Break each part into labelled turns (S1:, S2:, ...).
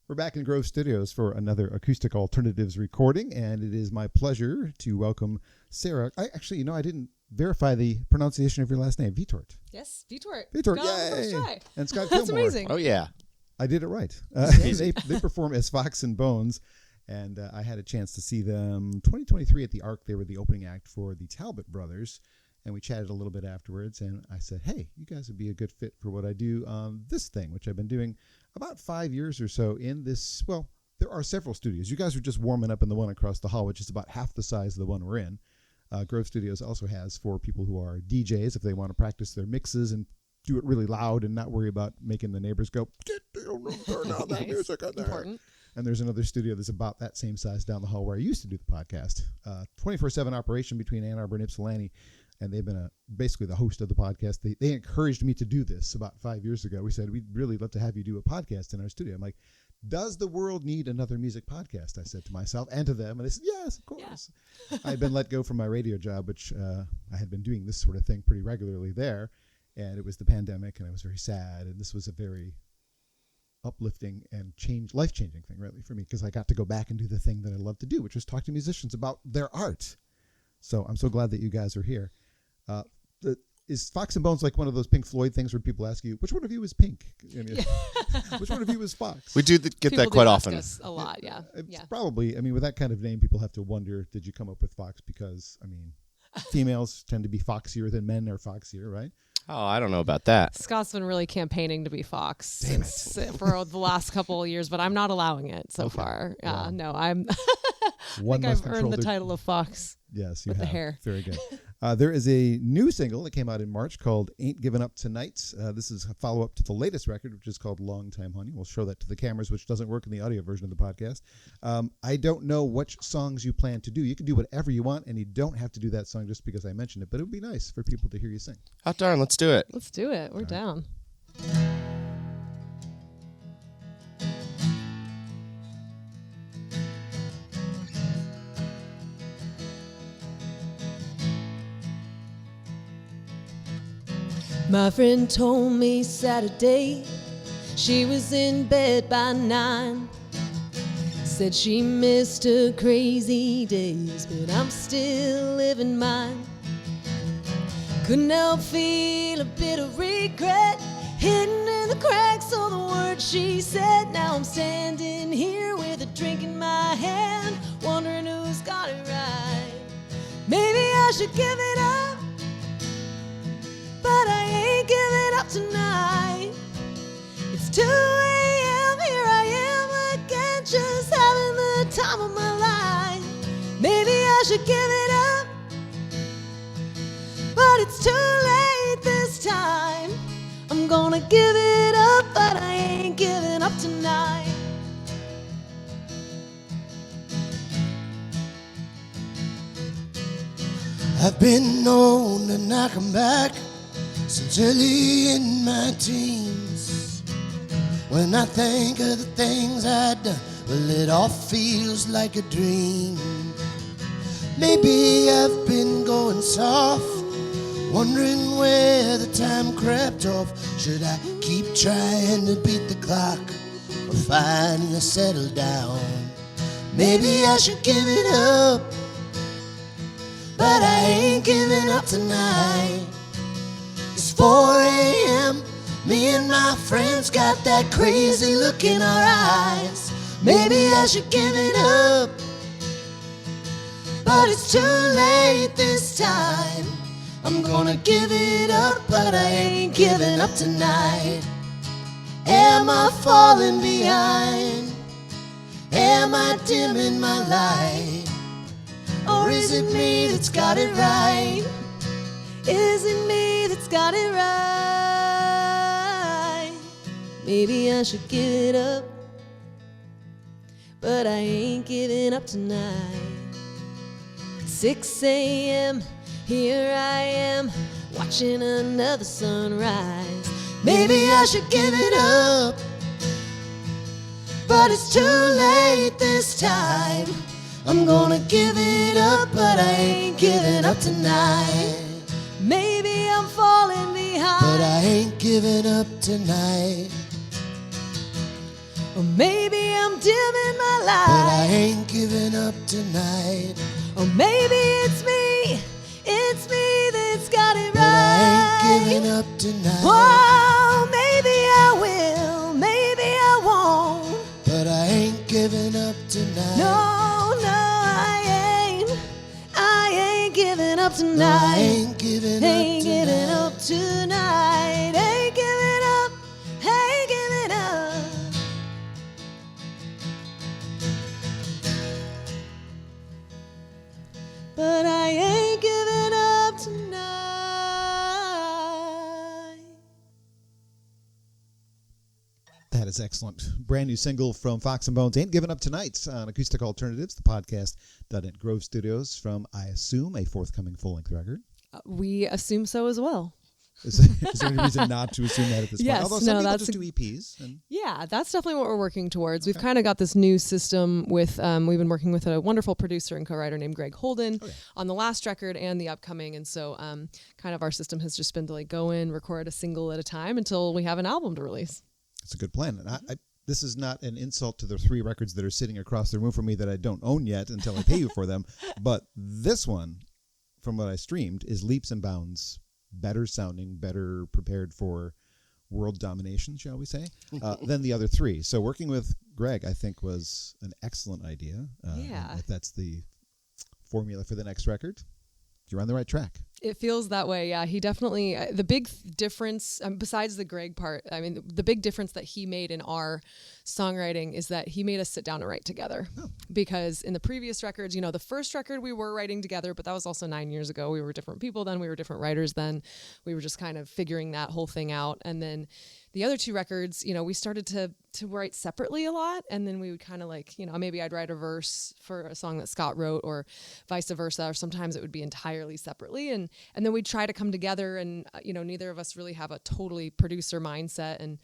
S1: We're back in Grove Studios for another Acoustic Alternatives recording, and it is my pleasure to welcome Sarah. I didn't verify the pronunciation of your last name, Vitort.
S2: Yes, Vitort.
S1: Vitort,
S2: Got it on the first
S1: yay!
S2: try.
S1: And Scott
S2: That's
S1: Gilmore.
S2: amazing.
S3: Oh, yeah.
S1: I did it right. They perform as Fox and Bones, and I had a chance to see them 2023 at the Arc. They were the opening act for the Talbot Brothers, and we chatted a little bit afterwards, and I said, hey, you guys would be a good fit for what I do on this thing, which I've been doing about 5 years or so in this, well, there are several studios. You guys are just warming up in the one across the hall, which is about half the size of the one we're in. Grove Studios also has for people who are DJs, if they want to practice their mixes and do it really loud and not worry about making the neighbors go, turn down that music on there. Important. And there's another studio that's about that same size down the hall where I used to do the podcast. 24/7 operation between Ann Arbor and Ypsilanti. And they've been basically the host of the podcast. They encouraged me to do this about 5 years ago. We said, we'd really love to have you do a podcast in our studio. I'm like, does the world need another music podcast? I said to myself and to them. And they said, yes, of course. Yeah. I had been let go from my radio job, which I had been doing this sort of thing pretty regularly there. And it was the pandemic, and I was very sad. And this was a very uplifting and life-changing thing, really, for me, because I got to go back and do the thing that I love to do, which was talk to musicians about their art. So I'm so glad that you guys are here. Is Fox and Bones like one of those Pink Floyd things where people ask you, which one of you is Pink? Which one of you is Fox?
S3: We do get
S2: People
S3: that quite
S2: ask
S3: often.
S2: us a lot, yeah.
S1: It's probably, with that kind of name, people have to wonder, did you come up with Fox? Because, females tend to be foxier than men are foxier, right?
S3: Oh, I don't know about that.
S2: Scott's been really campaigning to be Fox
S1: Damn
S2: for the last couple of years, but I'm not allowing it so far.
S1: Wow.
S2: No, I
S1: One
S2: think I've earned the title of Fox.
S1: Yes, you
S2: with
S1: have.
S2: The hair.
S1: Very good. There is a new single that came out in March called Ain't Giving Up Tonight. This is a follow-up to the latest record, which is called Long Time Honey. We'll show that to the cameras, which doesn't work in the audio version of the podcast. I don't know which songs you plan to do. You can do whatever you want, and you don't have to do that song just because I mentioned it, but it would be nice for people to hear you sing.
S3: Hot darn, let's do it.
S2: Let's do it. We're down. My friend told me Saturday she was in bed by 9. Said she missed her crazy days, but I'm still living mine. Couldn't help feel a bit of regret hidden in the cracks of the words she said. Now I'm standing here with a drink in my hand, wondering who's got it right. Maybe I should give it up, but I ain't giving up tonight. It's 2 a.m., here I am again, just having the time of my life. Maybe I should give it up, but it's too late this time. I'm gonna give it up, but I ain't giving up tonight.
S4: I've been known to knock 'em back since early in my teens. When I think of the things I've done, well, it all feels like a dream. Maybe I've been going soft, wondering where the time crept off. Should I keep trying to beat the clock or finally settle down? Maybe I should give it up, but I ain't giving up tonight. It's 4 a.m., me and my friends got that crazy look in our eyes. Maybe I should give it up, but it's too late this time. I'm gonna give it up, but I ain't giving up tonight. Am I falling behind? Am I dimming my light? Or is it me that's got it right? Is it me that's got it right? Maybe I should give it up, but I ain't giving up tonight. 6 a.m., here I am, watching another sunrise. Maybe I should give it up, but it's too late this time. I'm gonna give it up, but I ain't giving up tonight. Maybe I'm falling behind, but I ain't giving up tonight. Or maybe
S2: I'm dimming my
S4: but I
S2: light.
S4: ain't giving up tonight.
S2: Or maybe it's me that's got it
S4: But I
S2: right.
S4: ain't giving up tonight.
S2: Oh, maybe I will, maybe I won't.
S4: But I ain't giving up tonight.
S2: No, I ain't giving up
S4: No, I
S2: tonight.
S4: ain't giving
S2: Ain't
S4: up
S2: giving
S4: tonight.
S2: up tonight. Ain't giving up. Ain't giving up. But I ain't giving up tonight.
S1: That is excellent. Brand new single from Fox and Bones, Ain't Giving Up Tonight, on Acoustic Alternatives, the podcast done at Grove Studios from, I assume, a forthcoming full-length record.
S2: We assume so as well.
S1: Is there any reason not to assume that at this
S2: Yes,
S1: point? Although some
S2: no,
S1: people
S2: that's
S1: just do EPs. And
S2: Yeah, that's definitely what we're working towards. We've kind of got this new system with, we've been working with a wonderful producer and co-writer named Greg Holden on the last record and the upcoming. And so kind of our system has just been to like go in, record a single at a time until we have an album to release.
S1: it's a good plan. And this is not an insult to the 3 records that are sitting across the room from me that I don't own yet until I pay you for them. But this one, from what I streamed, is leaps and bounds better sounding, better prepared for world domination, shall we say, than the other 3. So working with Greg, I think, was an excellent idea.
S2: Yeah.
S1: If that's the formula for the next record, you're on the right track.
S2: It feels that way, yeah. He definitely, the big difference, besides the Greg part, I mean, the big difference that he made in our songwriting is that he made us sit down and write together. Oh. Because in the previous records, you know, the first record we were writing together, but that was also 9 years ago. We were different people then, we were different writers then. We were just kind of figuring that whole thing out. And then the other 2 records, you know, we started to write separately a lot, and then we would kind of like, you know, maybe I'd write a verse for a song that Scott wrote or vice versa, or sometimes it would be entirely separately, and then we'd try to come together, and you know, neither of us really have a totally producer mindset, and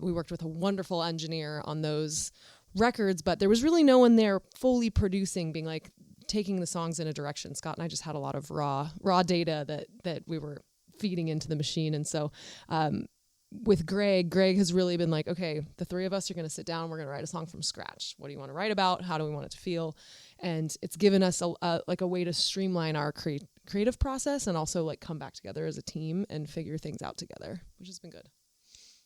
S2: we worked with a wonderful engineer on those records, but there was really no one there fully producing, being like taking the songs in a direction. Scott and I just had a lot of raw data that we were feeding into the machine, and so with Greg has really been like, okay, the 3 of us are going to sit down. We're going to write a song from scratch. What do you want to write about? How do we want it to feel? And it's given us a way to streamline our creative process and also like come back together as a team and figure things out together, which has been good.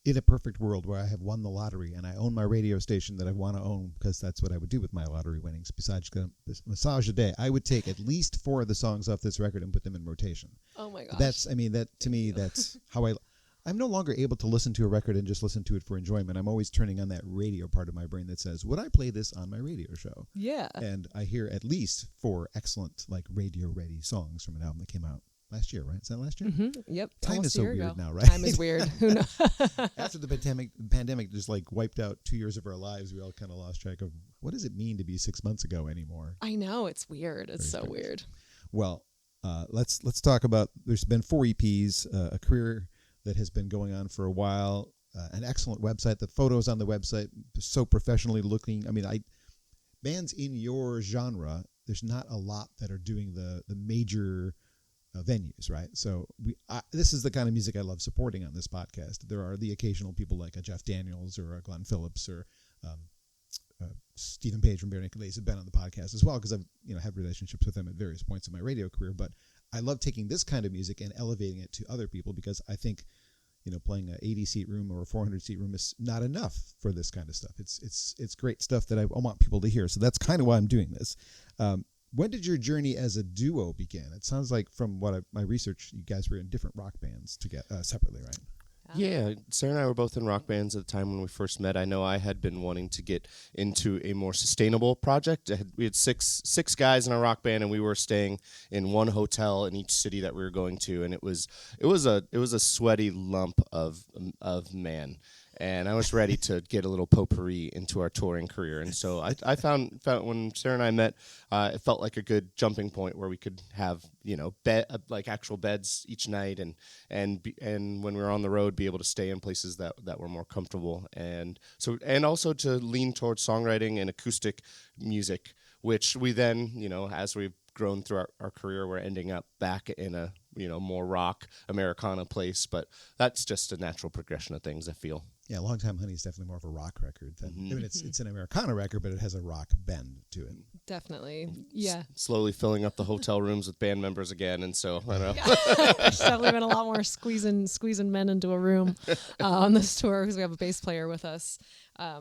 S1: In a perfect world where I have won the lottery and I own my radio station that I want to own, because that's what I would do with my lottery winnings, besides this massage a day, I would take at least 4 of the songs off this record and put them in rotation.
S2: Oh my gosh.
S1: That's how I'm no longer able to listen to a record and just listen to it for enjoyment. I'm always turning on that radio part of my brain that says, would I play this on my radio show?
S2: Yeah.
S1: And I hear at least 4 excellent, like, radio-ready songs from an album that came out last year, right? Is that last year?
S2: Mm-hmm. Yep.
S1: Time
S2: Almost
S1: is so
S2: a year
S1: weird
S2: ago.
S1: now, right?
S2: Time is weird. Who knows?
S1: After the pandemic just like wiped out 2 years of our lives, we all kind of lost track of what does it mean to be 6 months ago anymore.
S2: I know, it's weird. It's
S1: Very
S2: so
S1: strange.
S2: weird.
S1: Well, let's talk about. There's been 4 EPs, a career that has been going on for a while. An excellent website. The photos on the website so professionally looking. I mean, bands in your genre, there's not a lot that are doing the major venues, right? So this is the kind of music I love supporting on this podcast. There are the occasional people like a Jeff Daniels or a Glenn Phillips or Stephen Page from Bare Naked Ladies have been on the podcast as well, because I've had relationships with them at various points in my radio career. But I love taking this kind of music and elevating it to other people, because I think playing an 80-seat room or a 400-seat room is not enough for this kind of stuff. It's great stuff that I want people to hear. So that's kind of why I'm doing this. When did your journey as a duo begin? It sounds like from my research, you guys were in different rock bands separately, right?
S3: Yeah, Sarah and I were both in rock bands at the time when we first met. I know I had been wanting to get into a more sustainable project. We had six guys in a rock band, and we were staying in one hotel in each city that we were going to, and it was a sweaty lump of man. And I was ready to get a little potpourri into our touring career. And so I found when Sarah and I met, it felt like a good jumping point where we could have, like actual beds each night, and when we were on the road, be able to stay in places that were more comfortable. And also to lean towards songwriting and acoustic music, which we then, as we've grown through our career, we're ending up back in a more rock Americana place, but that's just a natural progression of things, I feel.
S1: Yeah, Long Time Honey is definitely more of a rock record than. I mean, it's an Americana record, but it has a rock bend to it.
S2: Definitely, yeah.
S3: Slowly filling up the hotel rooms with band members again, and so I don't know.
S2: There's definitely been a lot more squeezing men into a room on this tour because we have a bass player with us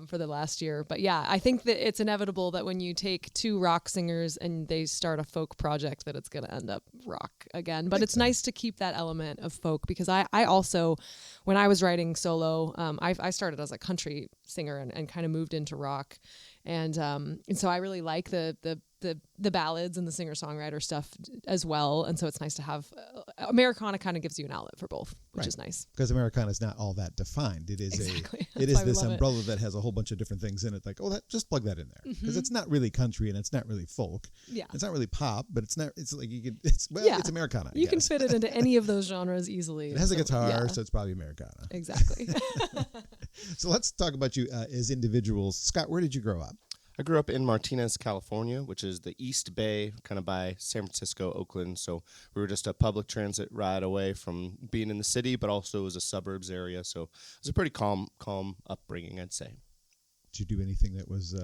S2: for the last year. But yeah, I think that it's inevitable that when you take two rock singers and they start a folk project, that it's going to end up rock again. But it's nice to keep that element of folk because I also, when I was writing solo, I started as a country singer and kind of moved into rock. And so I really like the ballads and the singer-songwriter stuff as well. And so it's nice to have Americana kind of gives you an outlet for both, which is nice.
S1: Because Americana is not all that defined. It is it is this umbrella that has a whole bunch of different things in it. Like, just plug that in there because it's not really country and it's not really folk. Yeah, it's not really pop, but it's not. It's like it's Americana.
S2: You can fit it into any of those genres easily.
S1: It has a guitar, so it's probably Americana.
S2: Exactly.
S1: So let's talk about you as individuals. Scott, where did you grow up?
S3: I grew up in Martinez, California, which is the East Bay, kind of by San Francisco, Oakland. So we were just a public transit ride away from being in the city, but also it was a suburbs area. So it was a pretty calm upbringing, I'd say.
S1: Did you do anything that was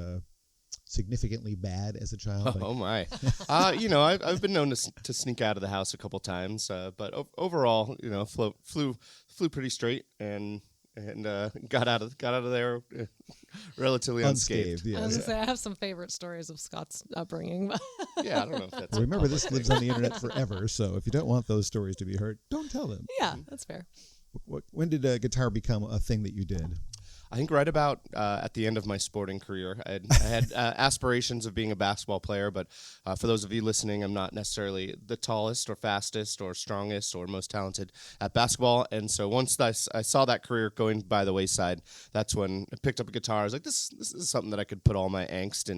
S1: significantly bad as a child?
S3: Oh my! I've been known to sneak out of the house a couple times, but overall, flew pretty straight and got out of there relatively unscathed.
S2: Yes. I was gonna say I have some favorite stories of Scott's upbringing. But
S3: yeah, I don't know if that's.
S1: Well, remember, this lives on the internet forever, so if you don't want those stories to be heard, don't tell them.
S2: Yeah, that's fair.
S1: When did guitar become a thing that you did?
S3: I think right about at the end of my sporting career. I had aspirations of being a basketball player, but for those of you listening, I'm not necessarily the tallest or fastest or strongest or most talented at basketball. And so once I saw that career going by the wayside, that's when I picked up a guitar. I was like, this is something that I could put all my angst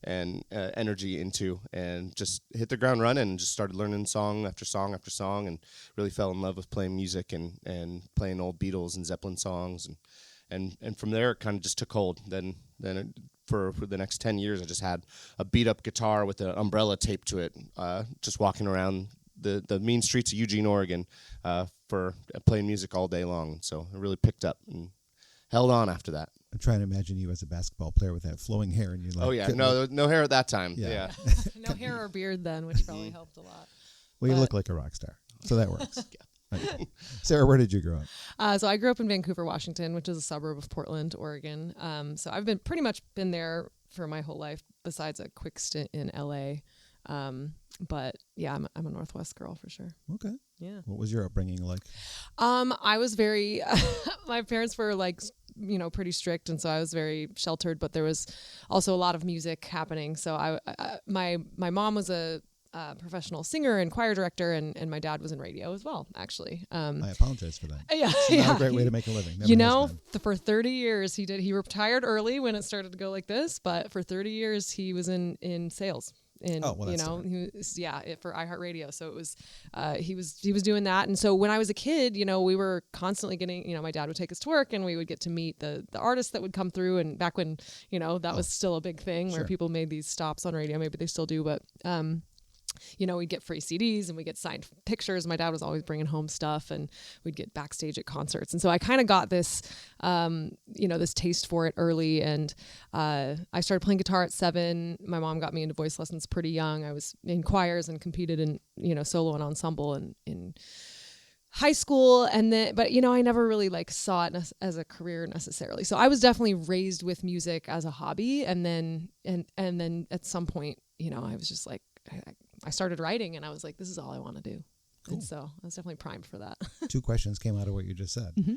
S3: and energy into and just hit the ground running and just started learning song after song after song and really fell in love with playing music and playing old Beatles and Zeppelin songs. And from there, it kind of just took hold. Then for the next 10 years, I just had a beat-up guitar with an umbrella taped to it, just walking around the mean streets of Eugene, Oregon, for playing music all day long. So it really picked up and held on after that.
S1: I'm trying to imagine you as a basketball player with that flowing hair, and you like.
S3: Oh yeah, no hair at that time. Yeah.
S2: No hair or beard then, which probably helped a lot.
S1: Well, you look like a rock star, so that works. Sarah, where did you grow
S2: up? So I grew up in Vancouver, Washington, which is a suburb of Portland, Oregon. So I've pretty much been there for my whole life, besides a quick stint in LA. But yeah, I'm a Northwest girl for sure.
S1: Okay.
S2: Yeah.
S1: What was your upbringing like?
S2: I was very. My parents were pretty strict, and so I was very sheltered. But there was also a lot of music happening. So my mom was a professional singer and choir director, and my dad was in radio as well, actually.
S1: I apologize for that.
S2: Yeah,
S1: it's not a great way to make a living.
S2: For 30 years he did. He retired early when it started to go like this, but for 30 years he was in sales. He was, for iHeartRadio. So it was, he was doing that. And so when I was a kid, we were constantly getting, my dad would take us to work and we would get to meet the artists that would come through. And back when, that was still a big thing where people made these stops on radio. Maybe they still do, but, we'd get free CDs and we'd get signed pictures. My dad was always bringing home stuff and we'd get backstage at concerts. And so I kind of got this, this taste for it early. And I started playing guitar at 7. My mom got me into voice lessons pretty young. I was in choirs and competed in, solo and ensemble in high school. But I never really saw it as a career necessarily. So I was definitely raised with music as a hobby. And then at some point, I was just like, I started writing and I was like, this is all I want to do. Cool. And so I was definitely primed for that.
S1: 2 questions came out of what you just said. Mm-hmm.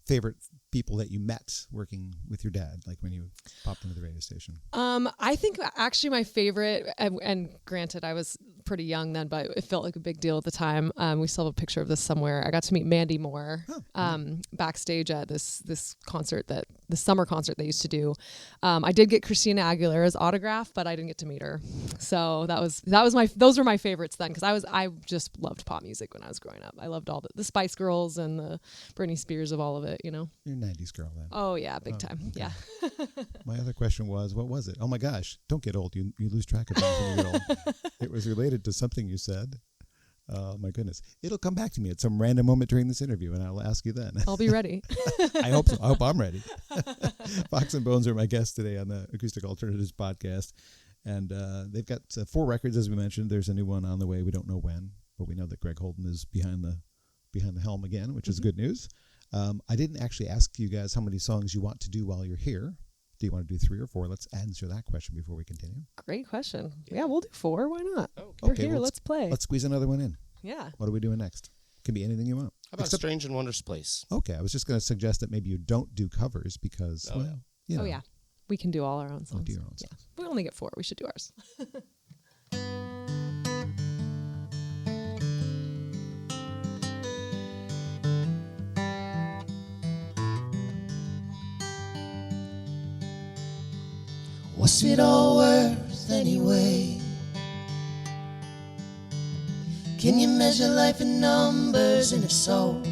S1: Favorite people that you met working with your dad, like when you popped into the radio station?
S2: I think actually my favorite, and granted I was pretty young then, but it felt like a big deal at the time. We still have a picture of this somewhere. I got to meet Mandy Moore backstage at this concert, the summer concert they used to do. I did get Christina Aguilera's autograph, but I didn't get to meet her. So those were my favorites then, because I just loved pop music when I was growing up. I loved all the Spice Girls and the Britney Spears of all of it.
S1: You're a 90s girl then.
S2: Oh yeah, big time. Okay. Yeah.
S1: My other question was, what was it? Oh my gosh, don't get old. You lose track of things when you get old. It was related to something you said. Oh, my goodness. It'll come back to me at some random moment during this interview, and I'll ask you then.
S2: I'll be ready.
S1: I hope so. I hope I'm ready. Fox and Bones are my guests today on the Acoustic Alternatives podcast. And they've got 4 records, as we mentioned. There's a new one on the way. We don't know when, but we know that Greg Holden is behind the helm again, which is good news. I didn't actually ask you guys how many songs you want to do while you're here. Do you want to do 3 or 4? Let's answer that question before we continue.
S2: Great question. Yeah, we'll do 4. Why not?
S3: Okay.
S2: You're here. Let's play.
S1: Let's squeeze another one in.
S2: Yeah.
S1: What are we doing next? Can be anything you want.
S3: How about Strange and Wondrous Place?
S1: Okay, I was just going to suggest that maybe you don't do covers because, you know.
S2: Oh, yeah. We can do all our own songs.
S1: Do your own songs.
S2: Yeah. We only get 4. We should do ours.
S4: What's it all worth anyway? Can you measure life in numbers? And if so,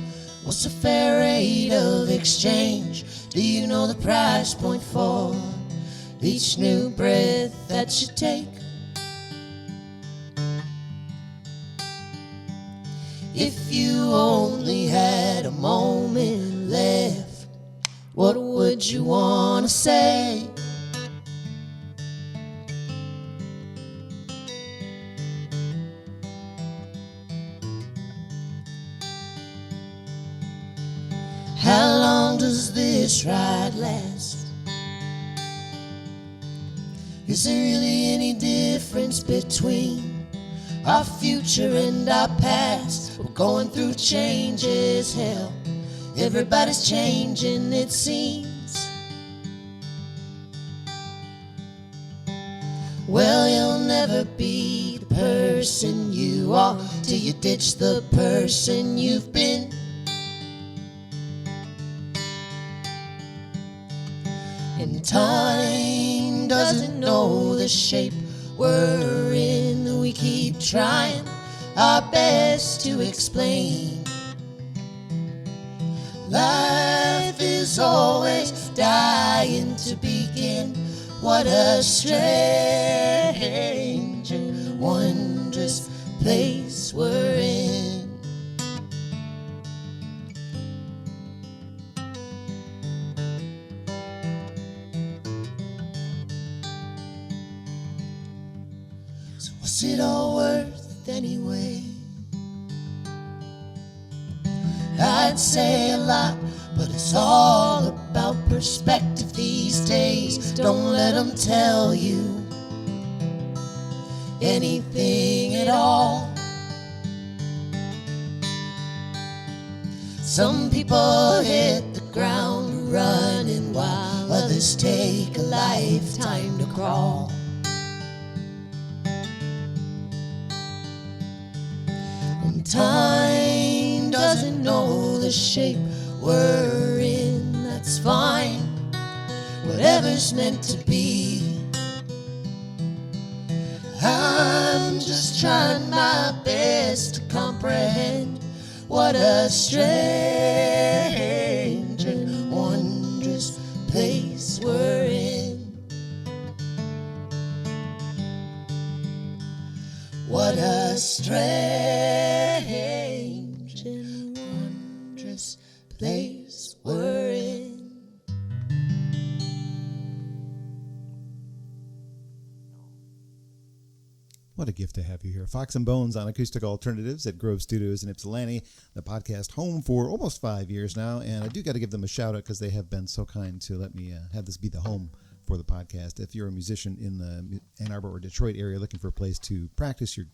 S4: what's a fair rate of exchange? Do you know the price point for each new breath that you take? If you only had a moment left, what would you want to say? How long does this ride last? Is there really any difference between our future and our past? We're going through changes, hell. Everybody's changing, it seems. Well, you'll never be the person you are till you ditch the person you've been. And time doesn't know the shape we're in. We keep trying our best to explain. Life is always dying to begin. What a strange and wondrous place we're in. What's it all worth anyway? I'd say a lot, but it's all about perspective these days. Don't let them tell you anything at all. Some people hit the ground running while others take a lifetime to crawl. Time doesn't know the shape we're in, that's fine. Whatever's meant to be. I'm just trying my best to comprehend what a strange and wondrous place we're in. What a strange and wondrous place we're in.
S1: What a gift to have you here. Fox and Bones on Acoustic Alternatives at Grove Studios in Ypsilanti, the podcast home for almost 5 years now. And I do got to give them a shout out because they have been so kind to let me have this be the home for the podcast. If you're a musician in the Ann Arbor or Detroit area looking for a place to practice your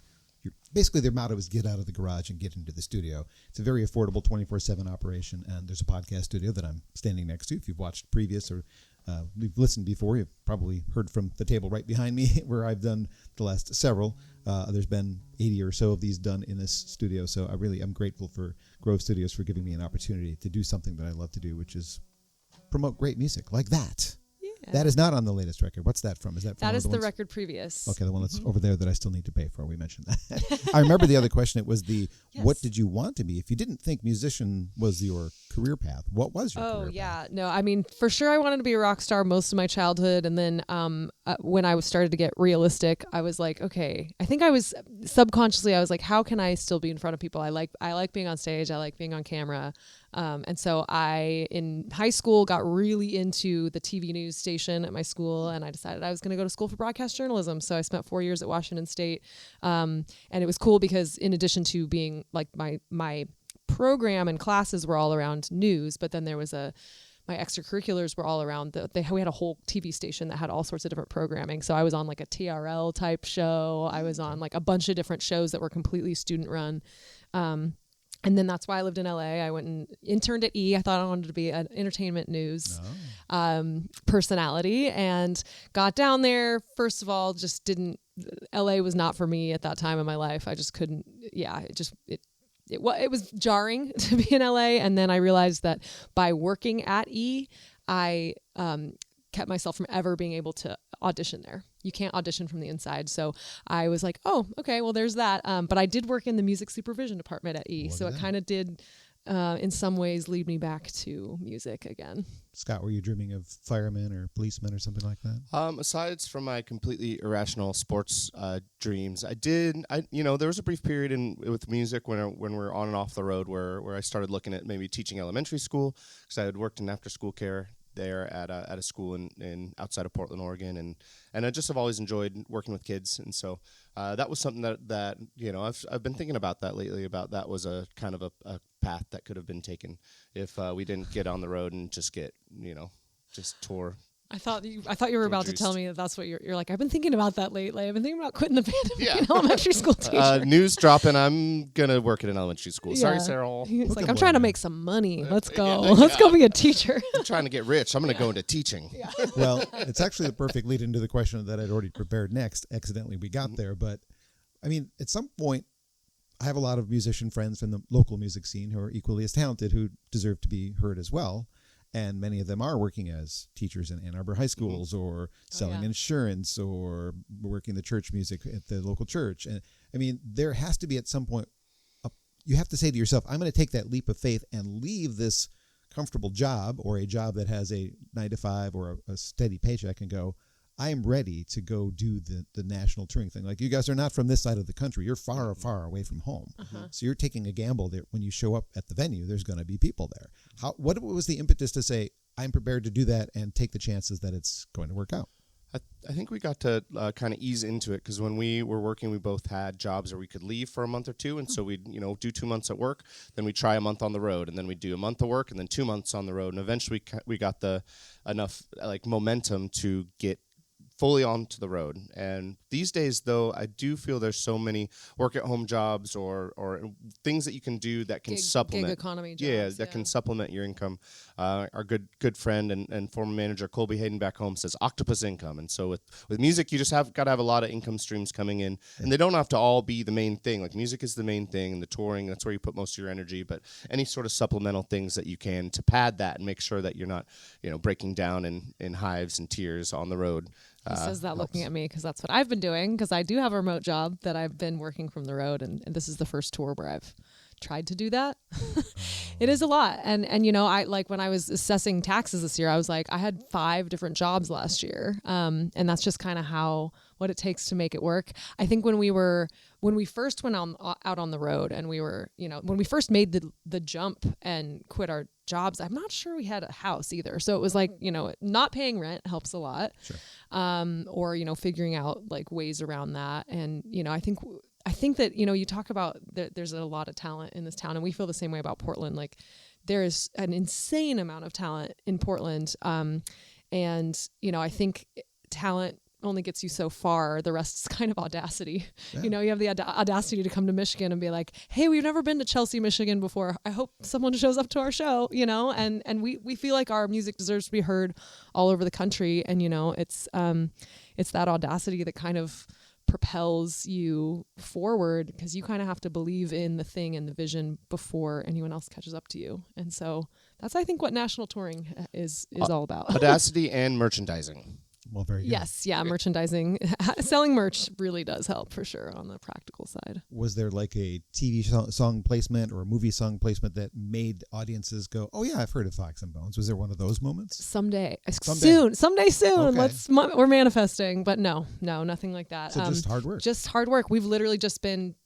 S1: basically their motto is get out of the garage and get into the studio. It's a very affordable 24/7 operation, and there's a podcast studio that I'm standing next to. If you've watched previous or we've listened before, you've probably heard from the table right behind me where I've done the last several. There's been 80 or so of these done in this studio, so I'm grateful for Grove Studios for giving me an opportunity to do something that I love to do, which is promote great music like that. That is not on the latest record. What's that from? Is that from
S2: That is the
S1: ones?
S2: record previous.
S1: Okay, the one that's over there that I still need to pay for. We mentioned that. I remember the other question. It was
S2: Yes.
S1: what did you want to be? If you didn't think musician was your career path, what was your career path?
S2: No, I mean, for sure I wanted to be a rock star most of my childhood. And then when I started to get realistic, I was like, okay, I think I was subconsciously, I was like, how can I still be in front of people? I like being on stage. I like being on camera. And so I, in high school, got really into the TV news station at my school, and I decided I was going to go to school for broadcast journalism. So I spent 4 years at Washington State. And it was cool because in addition to being like my program and classes were all around news, but then there was my extracurriculars were all around we had a whole TV station that had all sorts of different programming. So I was on like a TRL type show. I was on like a bunch of different shows that were completely student run. And then that's why I lived in LA. I went and interned at E. I thought I wanted to be an entertainment news personality, and got down there. First of all, just didn't. LA was not for me at that time in my life. I just couldn't. Yeah, it was jarring to be in LA. And then I realized that by working at E, I kept myself from ever being able to audition there. You can't audition from the inside. So I was like, oh, okay, well, there's that. But I did work in the music supervision department at E. So it kind of did, in some ways, lead me back to music again.
S1: Scott, were you dreaming of firemen or policemen or something like that?
S3: Aside from my completely irrational sports dreams, there was a brief period with music when we're on and off the road where I started looking at maybe teaching elementary school, because I had worked in after school care there at a school in outside of Portland, Oregon, and I just have always enjoyed working with kids, and so that was something that I've been thinking about that lately. About that was a kind of a path that could have been taken if we didn't get on the road and just get just tour. I thought you were about to tell me that that's what you're like. I've been thinking about that lately. I've been thinking about quitting the band and being an elementary school teacher. News dropping. I'm gonna work at an elementary school. Yeah. Sorry, Sarah.
S2: He's like, I'm trying to make some money. Let's go. Let's go be a teacher.
S3: I'm trying to get rich. I'm gonna go into teaching.
S2: Yeah.
S1: Well, it's actually the perfect lead into the question that I'd already prepared next. Accidentally, we got there, but I mean, at some point, I have a lot of musician friends from the local music scene who are equally as talented, who deserve to be heard as well. And many of them are working as teachers in Ann Arbor high schools, or selling insurance, or working the church music at the local church. And I mean, there has to be at some point, you have to say to yourself, I'm going to take that leap of faith and leave this comfortable job, or a job that has a 9-to-5 or a steady paycheck, and go, I am ready to go do the national touring thing. Like, you guys are not from this side of the country. You're far, far away from home. So you're taking a gamble that when you show up at the venue, there's going to be people there. What was the impetus to say, I'm prepared to do that and take the chances that it's going to work out?
S3: I think we got to kind of ease into it, because when we were working, we both had jobs where we could leave for a month or two, and so we'd do 2 months at work, then we'd try a month on the road, and then we'd do a month of work, and then 2 months on the road, and eventually we got enough momentum to get fully onto the road. And these days, though, I do feel there's so many work-at-home jobs or things that you can do that can supplement.
S2: Gig economy jobs.
S3: That can supplement your income. Our good friend and former manager, Colby Hayden back home, says octopus income. And so with music, you just got to have a lot of income streams coming in. And they don't have to all be the main thing. Like, music is the main thing, and the touring, that's where you put most of your energy. But any sort of supplemental things that you can to pad that and make sure that you're not breaking down in hives and tears on the road.
S2: He says that looking at me, because that's what I've been doing, because I do have a remote job that I've been working from the road, and this is the first tour where I've tried to do that. It is a lot. And I, like, when I was assessing taxes this year, I was like, I had 5 different jobs last year. And that's just kind of what it takes to make it work. I think when we first went out on the road, and we were, when we first made the jump and quit our jobs, I'm not sure we had a house either. So it was like, not paying rent helps a lot.
S1: Sure.
S2: Or, figuring out like ways around that. And, I think that, you talk about there's a lot of talent in this town, and we feel the same way about Portland. Like, there is an insane amount of talent in Portland. And, I think talent only gets you so far. The rest is kind of audacity. Yeah. You have the audacity to come to Michigan and be like, hey, we've never been to Chelsea, Michigan before. I hope someone shows up to our show, and we feel like our music deserves to be heard all over the country. And, it's that audacity that kind of propels you forward, because you kind of have to believe in the thing and the vision before anyone else catches up to you. And so that's, I think, what national touring is all about.
S3: Audacity and merchandising.
S1: Well, very good.
S2: Yes, yeah, merchandising. Selling merch really does help for sure on the practical side.
S1: Was there like a TV song placement or a movie song placement that made audiences go, "Oh yeah, I've heard of Fox and Bones"? Was there one of those moments?
S2: Someday soon.
S1: Okay.
S2: We're manifesting, but no, nothing like that.
S1: So just hard work.
S2: Just hard work. We've literally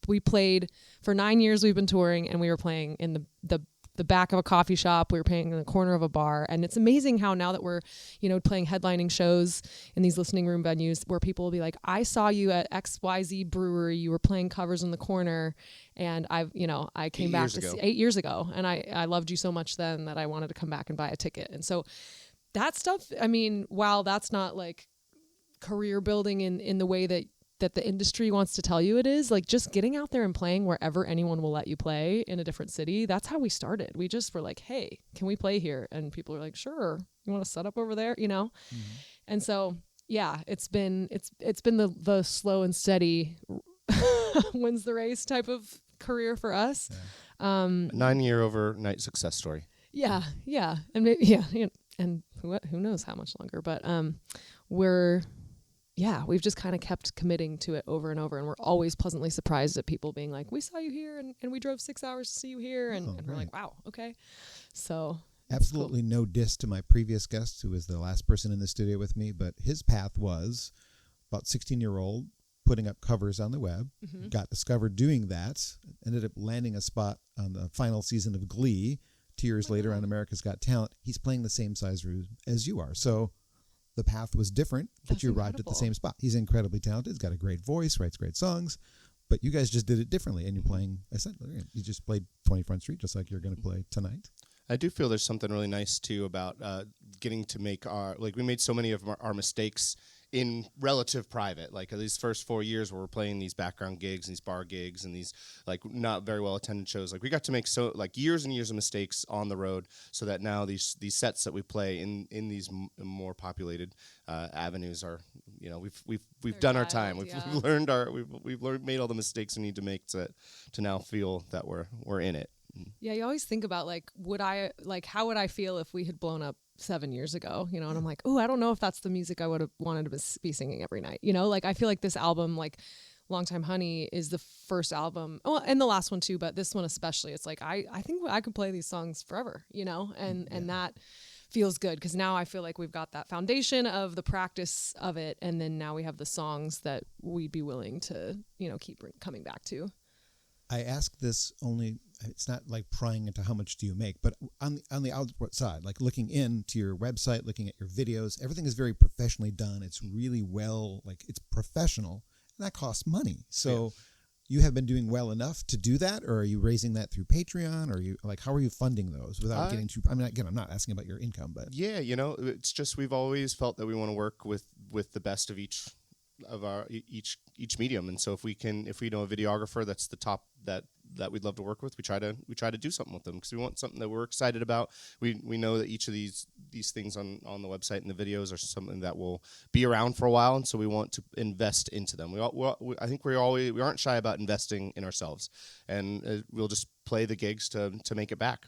S2: we played for 9 years. We've been touring, and we were playing in the back of a coffee shop. We were playing in the corner of a bar. And it's amazing how now that we're, playing headlining shows in these listening room venues where people will be like, I saw you at XYZ Brewery. You were playing covers in the corner. And I came back 8 years ago. And I loved you so much then that I wanted to come back and buy a ticket. And so that stuff, I mean, while that's not like career building in the way that the industry wants to tell you it is, like just getting out there and playing wherever anyone will let you play in a different city. That's how we started. We just were like, hey, can we play here? And people are like, sure. You want to set up over there? Mm-hmm. And so, yeah, it's been the slow and steady wins the race type of career for us.
S3: Yeah. 9-year overnight success story.
S2: Yeah. And maybe, and who knows how much longer, but we've just kind of kept committing to it over and over. And we're always pleasantly surprised at people being like, we saw you here and we drove 6 hours to see you here. And we're like, wow, okay. So
S1: absolutely cool. No diss to my previous guest, who was the last person in the studio with me, but his path was about 16-year-old putting up covers on the web, got discovered doing that, ended up landing a spot on the final season of Glee. 2 years later on America's Got Talent. He's playing the same size room as you are. So the path was different, but you arrived at the same spot. He's incredibly talented. He's got a great voice, writes great songs, but you guys just did it differently, and you're playing, you just played 20 Front Street just like you're going to play tonight.
S3: I do feel there's something really nice, too, about getting to make we made so many of our mistakes in relative private. Like these first 4 years where we're playing these background gigs, these bar gigs, and these like not very well attended shows. Like we got to make years and years of mistakes on the road, so that now these sets that we play in these more populated avenues are, we've done our time. We've learned made all the mistakes we need to make to now feel that we're in it.
S2: Yeah, you always think about how would I feel if we had blown up 7 years ago, and I'm like, oh, I don't know if that's the music I would have wanted to be singing every night. I feel like this album, like Longtime Honey, is the first album, and the last one too, but this one especially, it's like, I think I could play these songs forever, and that feels good because now I feel like we've got that foundation of the practice of it, and then now we have the songs that we'd be willing to, keep coming back to.
S1: I ask this only, it's not like prying into how much do you make, but on the output side, like looking into your website, looking at your videos, everything is very professionally done. It's really it's professional, and that costs money. So you have been doing well enough to do that, or are you raising that through Patreon, or how are you funding those without getting too, I'm not asking about your income, but. Yeah,
S3: it's just we've always felt that we want to work with the best of each medium, and so if we know a videographer that's the top that we'd love to work with, we try to do something with them because we want something that we're excited about. We know that each of these things on the website and the videos are something that will be around for a while, and so we want to invest into them. I think we aren't shy about investing in ourselves, and we'll just play the gigs to make it back.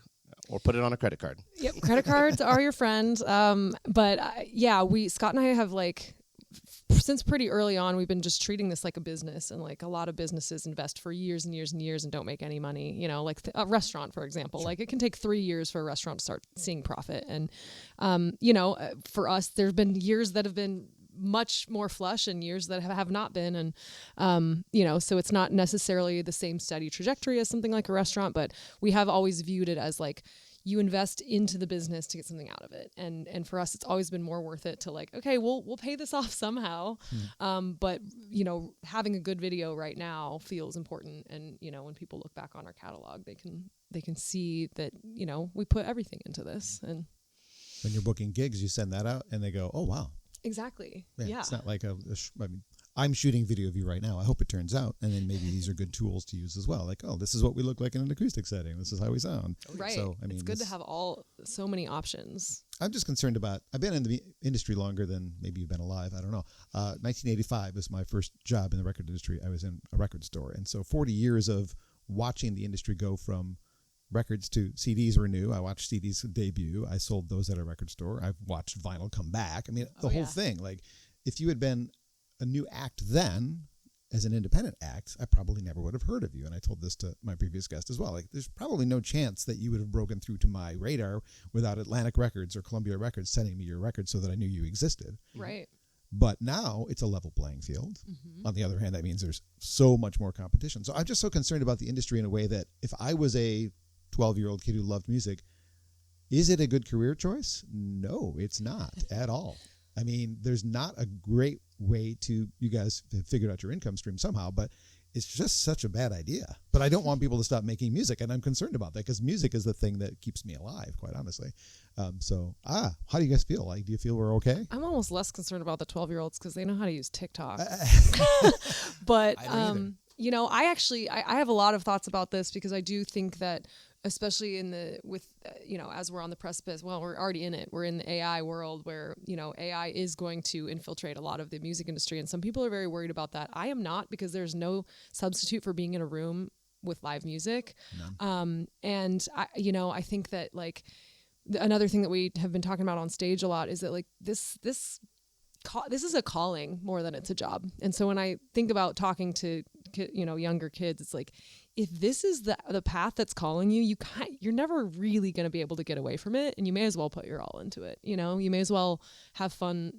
S3: Or put it on a credit card.
S2: Yep, credit cards are your friend. But Scott and I have since pretty early on, we've been just treating this like a business, and like a lot of businesses invest for years and years and years and don't make any money. Like a restaurant, for example, like it can take 3 years for a restaurant to start seeing profit. And, for us, there's been years that have been much more flush and years that have not been. And, so it's not necessarily the same steady trajectory as something like a restaurant, but we have always viewed it as like, you invest into the business to get something out of it. And for us, it's always been more worth it to okay, we'll pay this off somehow. But, having a good video right now feels important. And, when people look back on our catalog, they can see that, we put everything into this. And
S1: when you're booking gigs, you send that out and they go, oh, wow.
S2: Exactly. Yeah.
S1: It's not like I'm shooting video of you right now. I hope it turns out. And then maybe these are good tools to use as well. Like, oh, this is what we look like in an acoustic setting. This is how we sound.
S2: Right. So, it's good to have so many options.
S1: I'm just concerned about, I've been in the industry longer than maybe you've been alive. I don't know. 1985 was my first job in the record industry. I was in a record store. And so 40 years of watching the industry go from records to CDs were new. I watched CDs debut. I sold those at a record store. I've watched vinyl come back. I mean, the whole thing. Like, if you had been a new act then, as an independent act, I probably never would have heard of you. And I told this to my previous guest as well. Like, there's probably no chance that you would have broken through to my radar without Atlantic Records or Columbia Records sending me your record so that I knew you existed.
S2: Right.
S1: But now it's a level playing field. Mm-hmm. On the other hand, that means there's so much more competition. So I'm just so concerned about the industry in a way that if I was a 12-year-old kid who loved music, is it a good career choice? No, it's not at all. I mean, there's not a great way to, you guys have figured out your income stream somehow, but it's just such a bad idea. But I don't want people to stop making music, and I'm concerned about that because music is the thing that keeps me alive, quite honestly. How do you guys feel? Like, do you feel we're okay?
S5: I'm almost less concerned about the 12-year-olds because they know how to use TikTok. But, you know, I have a lot of thoughts about this because I do think that, especially you know, as we're on the precipice, well, we're already in it. We're in the AI world where, you know, AI is going to infiltrate a lot of the music industry. And some people are very worried about that. I am not, because there's no substitute for being in a room with live music. And I think that, like, another thing that we have been talking about on stage a lot is that, like, this is a calling more than it's a job. And so when I think about talking to, you know, younger kids, it's like, if this is the path that's calling you, you're never really going to be able to get away from it. And you may as well put your all into it. You know, you may as well have fun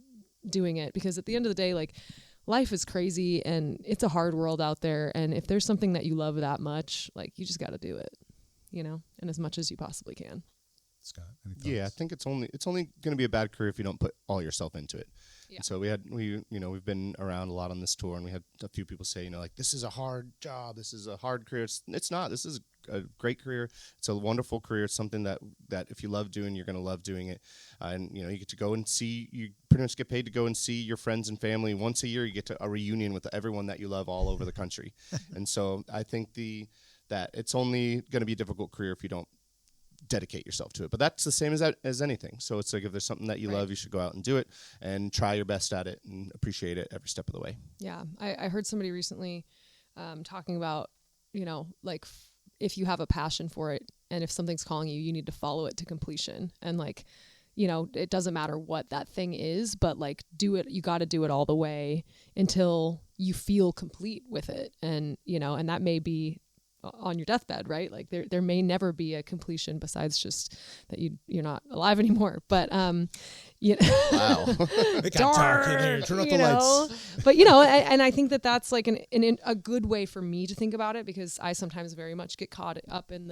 S5: doing it, because at the end of the day, like, life is crazy and it's a hard world out there. And if there's something that you love that much, like, you just got to do it, you know, and as much as you possibly can.
S1: Scott, any thoughts?
S3: Yeah, I think it's only going to be a bad career if you don't put all yourself into it. Yeah. So we've been around a lot on this tour, and we had a few people say, you know, like, this is a hard job, this is a hard career. It's not. This is a great career. It's a wonderful career. It's something that if you love doing, you're going to love doing it. And, you know, you get to go and see, you pretty much get paid to go and see your friends and family once a year. You get to a reunion with everyone that you love all over the country. And so I think that it's only going to be a difficult career if you don't dedicate yourself to it. But that's the same as anything. So it's like, if there's something that you love, you should go out and do it and try your best at it and appreciate it every step of the way.
S5: Yeah. I heard somebody recently talking about, you know, like, if you have a passion for it and if something's calling you, you need to follow it to completion. And, like, you know, it doesn't matter what that thing is, but, like, do it. You got to do it all the way until you feel complete with it. And, you know, and that may be on your deathbed, right? Like, there may never be a completion besides just that you're not alive anymore. But you know,
S3: wow,
S1: it got dark in here. Turn off the lights.
S5: But, you know, and I think that's like a good way for me to think about it, because I sometimes very much get caught up in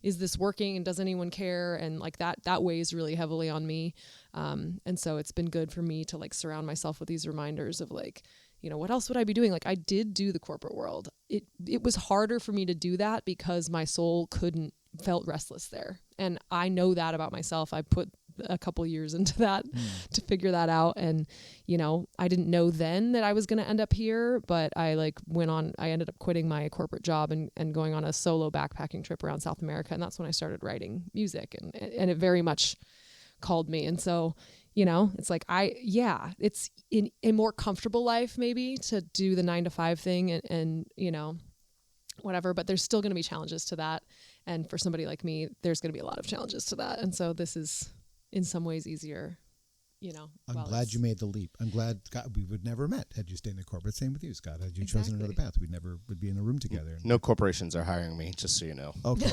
S5: is this working and does anyone care, and, like, that weighs really heavily on me. And so it's been good for me to, like, surround myself with these reminders of, like, you know, what else would I be doing? Like, I did do the corporate world. It was harder for me to do that because my soul felt restless there. And I know that about myself. I put a couple years into that to figure that out. And, you know, I didn't know then that I was going to end up here, but I ended up quitting my corporate job and going on a solo backpacking trip around South America. And that's when I started writing music, and it very much called me. And so, you know, it's like, it's in a more comfortable life maybe to do the 9-to-5 thing and, you know, whatever, but there's still going to be challenges to that. And for somebody like me, there's going to be a lot of challenges to that. And so this is in some ways easier, you know.
S1: I'm glad you made the leap. I'm glad, Scott, we would never met had you stayed in the corporate. Same with you, Scott. Had you chosen another path, we never would be in a room together.
S3: No corporations are hiring me, just so you know.
S1: Okay.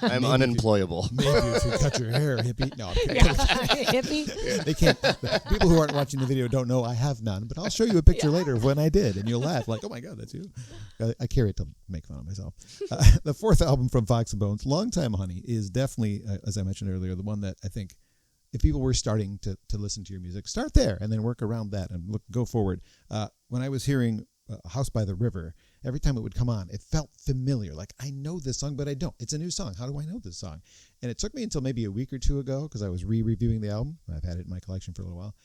S3: I'm unemployable.
S1: Maybe if you cut your hair, hippie. No,
S5: hippie.
S1: They can't. People who aren't watching the video don't know I have none, but I'll show you a picture later of when I did, and you'll laugh like, oh my God, that's you. I carry it to make fun of myself. The fourth album from Fox and Bones, Longtime Honey, is definitely, as I mentioned earlier, the one that I think, if people were starting to listen to your music, start there and then work around that and go forward. When I was hearing House by the River, every time it would come on, it felt familiar. Like, I know this song, but I don't. It's a new song. How do I know this song? And it took me until maybe a week or two ago, because I was re-reviewing the album. I've had it in my collection for a little while.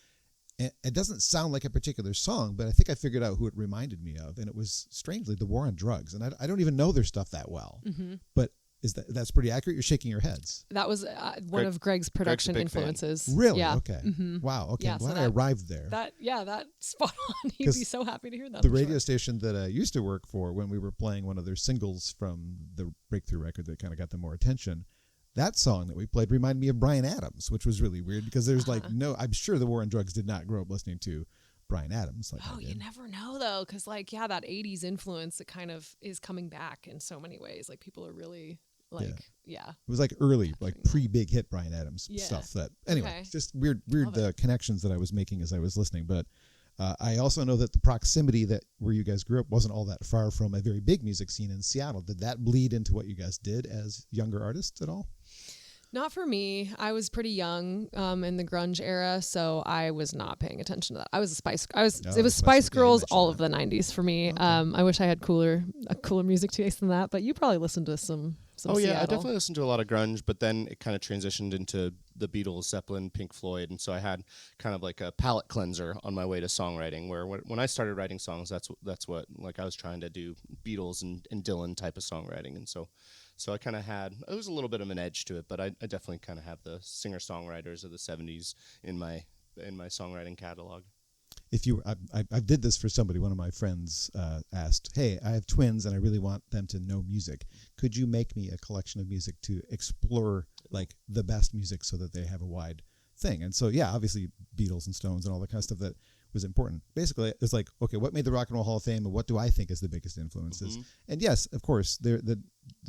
S1: And it doesn't sound like a particular song, but I think I figured out who it reminded me of. And it was, strangely, The War on Drugs. And I don't even know their stuff that well. Mm-hmm. But that's pretty accurate? You're shaking your heads.
S5: That was one of Greg's production
S3: big fan.
S5: influences.
S1: Really?
S5: Yeah.
S1: Okay. Wow. Okay.
S5: Yeah,
S1: Glad
S5: so
S1: I arrived there.
S5: That's spot on. He'd
S1: 'Cause
S5: be so happy to hear that.
S1: The
S5: I'm
S1: radio
S5: sure.
S1: station that I used to work for, when we were playing one of their singles from the Breakthrough record that kind of got them more attention, that song that we played reminded me of Bryan Adams, which was really weird because there's I'm sure the War on Drugs did not grow up listening to Bryan Adams like I did.
S5: You never know though, because that 80s influence, it kind of is coming back in so many ways. Like people are really yeah.
S1: It was like early, like pre-big hit Bryan Adams stuff. That anyway,
S5: Okay.
S1: it's just weird connections that I was making as I was listening. But I also know that the proximity that where you guys grew up wasn't all that far from a very big music scene in Seattle. Did that bleed into what you guys did as younger artists at all?
S5: Not for me. I was pretty young in the grunge era, so I was not paying attention to that. I was it was Spice Girls all of the 90s for me. Okay. I wish I had cooler music taste than that, but you probably listened to some
S3: Oh yeah,
S5: Seattle.
S3: I definitely listened to a lot of grunge, but then it kind of transitioned into the Beatles, Zeppelin, Pink Floyd, and so I had kind of like a palate cleanser on my way to songwriting. Where when I started writing songs, that's what like I was trying to do Beatles and Dylan type of songwriting, and so I kind of had it was a little bit of an edge to it, but I definitely kind of have the singer songwriters of the '70s in my songwriting catalog.
S1: If you, I did this for somebody. One of my friends asked, "Hey, I have twins, and I really want them to know music. Could you make me a collection of music to explore like the best music, so that they have a wide thing?" And so, yeah, obviously Beatles and Stones and all that kind of stuff that was important. Basically, it's like, okay, what made the Rock and Roll Hall of Fame, and what do I think is the biggest influences? And yes, of course, the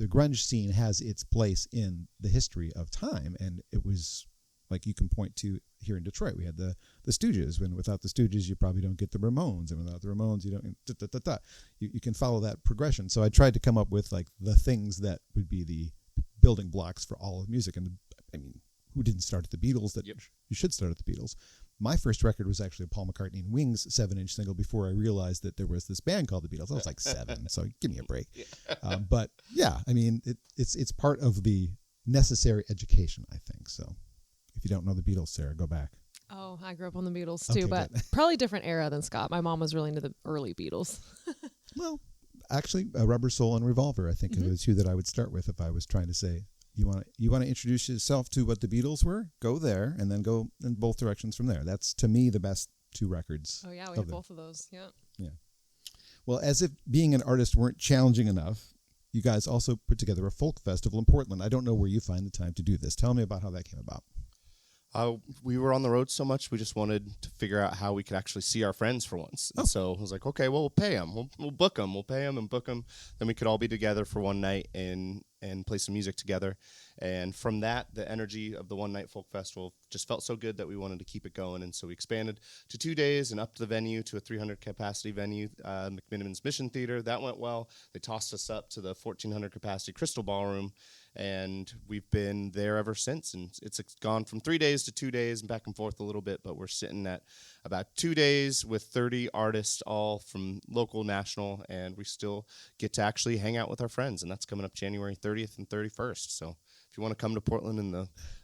S1: grunge scene has its place in the history of time, and it was. Like you can point to here in Detroit, we had the Stooges. When without the Stooges, you probably don't get the Ramones, and without the Ramones, you don't. You can follow that progression. So I tried to come up with like the things that would be the building blocks for all of music. And I mean, who didn't start at the Beatles? That you should start at the Beatles. My first record was actually a Paul McCartney and Wings 7-inch single before I realized that there was this band called the Beatles. I was like 7, so give me a break. But yeah, I mean, it's part of the necessary education, I think. So. If you don't know the Beatles, Sarah, go back.
S5: Oh, I grew up on the Beatles too,
S1: Okay,
S5: but probably different era than Scott. My mom was really into the early Beatles.
S1: Well, actually, Rubber Soul and Revolver, I think, are the two that I would start with if I was trying to say, you want to introduce yourself to what the Beatles were? Go there, and then go in both directions from there. That's, to me, the best two records.
S5: Oh, yeah, we have both of those, yeah.
S1: Yeah. Well, as if being an artist weren't challenging enough, you guys also put together a folk festival in Portland. I don't know where you find the time to do this. Tell me about how that came about.
S3: We were on the road so much, we just wanted to figure out how we could actually see our friends for once. And so I was like, okay, well, we'll pay them. We'll book them. We'll pay them and book them. Then we could all be together for one night and play some music together. And from that, the energy of the one-night folk festival just felt so good that we wanted to keep it going. And so we expanded to 2 days and upped the venue to a 300-capacity venue, McMiniman's Mission Theater. That went well. They tossed us up to the 1,400-capacity Crystal Ballroom. And we've been there ever since, and it's gone from 3 days to 2 days and back and forth a little bit, but we're sitting at about 2 days with 30 artists, all from local, national, and we still get to actually hang out with our friends, and that's coming up January 30th and 31st. So if you want to come to Portland in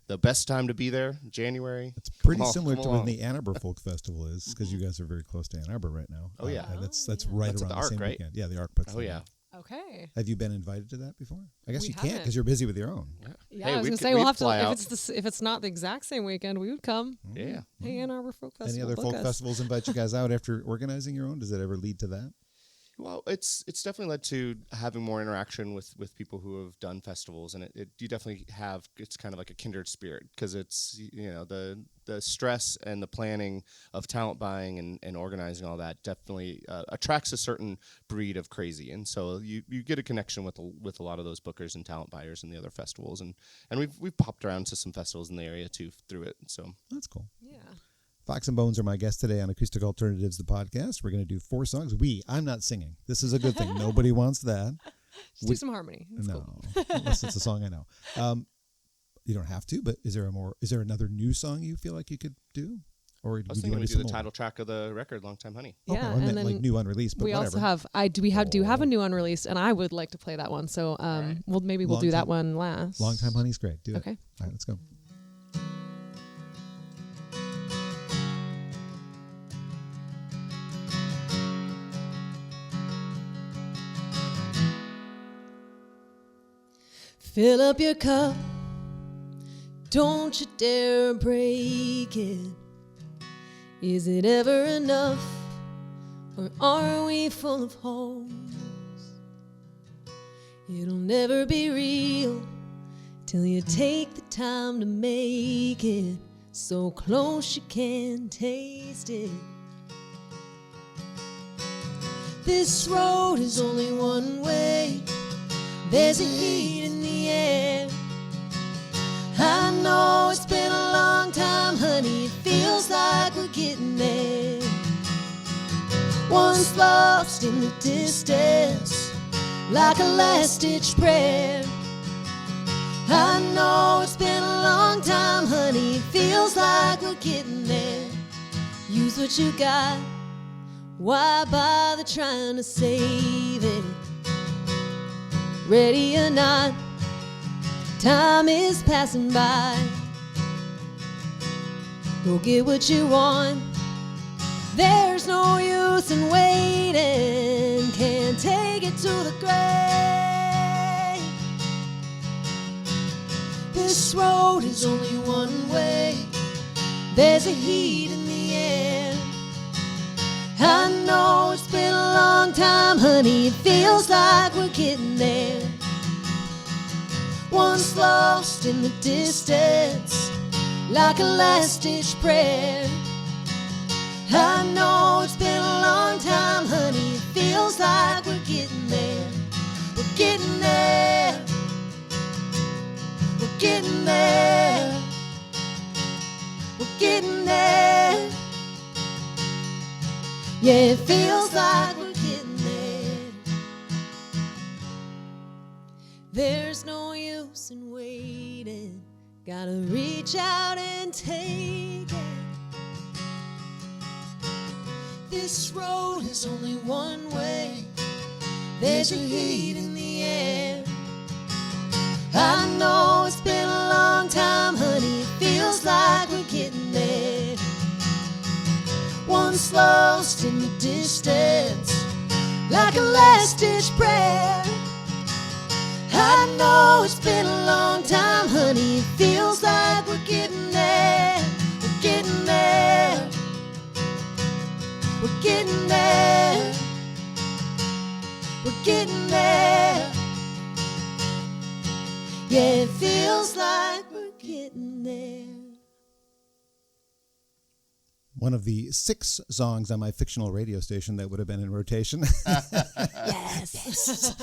S3: the best time to be there, January.
S1: It's pretty similar to when the Ann Arbor Folk Festival is, because you guys are very close to Ann Arbor right now.
S3: Oh, yeah.
S1: That's right
S3: That's
S1: around
S3: the
S1: the
S3: Arc,
S1: same
S3: right?
S1: weekend. Yeah, the Arc puts
S3: Oh, yeah.
S5: Okay.
S1: Have you been invited to that before? I guess
S5: We
S1: you can't
S5: haven't.
S1: because you're busy with your own.
S5: Yeah,
S3: Hey,
S5: I was
S3: we
S5: gonna
S3: could-
S5: say we'll
S3: we'd
S5: have to.
S3: fly out.
S5: If it's not the exact same weekend, we would come.
S3: Yeah.
S5: Hey, Ann Arbor Folk Festival.
S1: Any other
S5: book
S1: folk
S5: us.
S1: festivals invite you guys out after organizing your own? Does it ever lead to that?
S3: Well, it's definitely led to having more interaction with people who have done festivals, and you definitely have. It's kind of like a kindred spirit because it's the stress and the planning of talent buying and organizing all that definitely attracts a certain breed of crazy, and so you get a connection with a lot of those bookers and talent buyers and the other festivals, and we've popped around to some festivals in the area too through it. So
S1: That's cool.
S5: Yeah.
S1: Fox and Bones are my guest today on Acoustic Alternatives, the podcast. We're going to do 4 songs. I'm not singing. This is a good thing. Nobody wants that.
S5: Just do some harmony. That's cool.
S1: Unless it's a song I know. You don't have to, but is there another new song you feel like you could do? Or
S3: I was thinking we do the title track of the record, Long Time Honey.
S1: Okay,
S5: Yeah,
S1: I
S5: and
S1: meant
S5: then
S1: like new unreleased, but
S5: we
S1: whatever.
S5: also have do have a new unreleased, and I would like to play that one. So we'll
S1: Long
S5: do that
S1: Time-
S5: one last.
S1: Long Time Honey's great. Do it.
S5: Okay.
S1: All right, let's go.
S2: Fill up your cup, don't you dare break it. Is it ever enough, or are we full of holes? It'll never be real till you take the time to make it so close you can taste it. This road is only one way, there's a heat in the air. I know it's been a long time, honey, it feels like we're getting there. Once lost in the distance, like a last-ditch prayer. I know it's been a long time, honey, it feels like we're getting there. Use what you got, why bother trying to save it? Ready or not, time is passing by. Go get what you want, there's no use in waiting. Can't take it to the grave. This road is only one way, there's a heat in the air. I know it's been a long time, honey, it feels like we're getting there. Once lost in the distance, like a last-ditch prayer. I know it's been a long time, honey, it feels like we're getting there. We're getting there. We're getting there. We're getting there. Yeah, it feels like we're getting there. There's no use in waiting, gotta reach out and take it. This road is only one way, there's a heat in the air. I know it's been a long time, honey, it feels like we're getting there. Once lost in the distance, like a last-ditch prayer. I know it's been a long time, honey, it feels like we're getting there. We're getting there. We're getting there. We're getting there. Yeah, it feels like we're getting there.
S1: One of the 6 songs on my fictional radio station that would have been in rotation.
S2: Yes.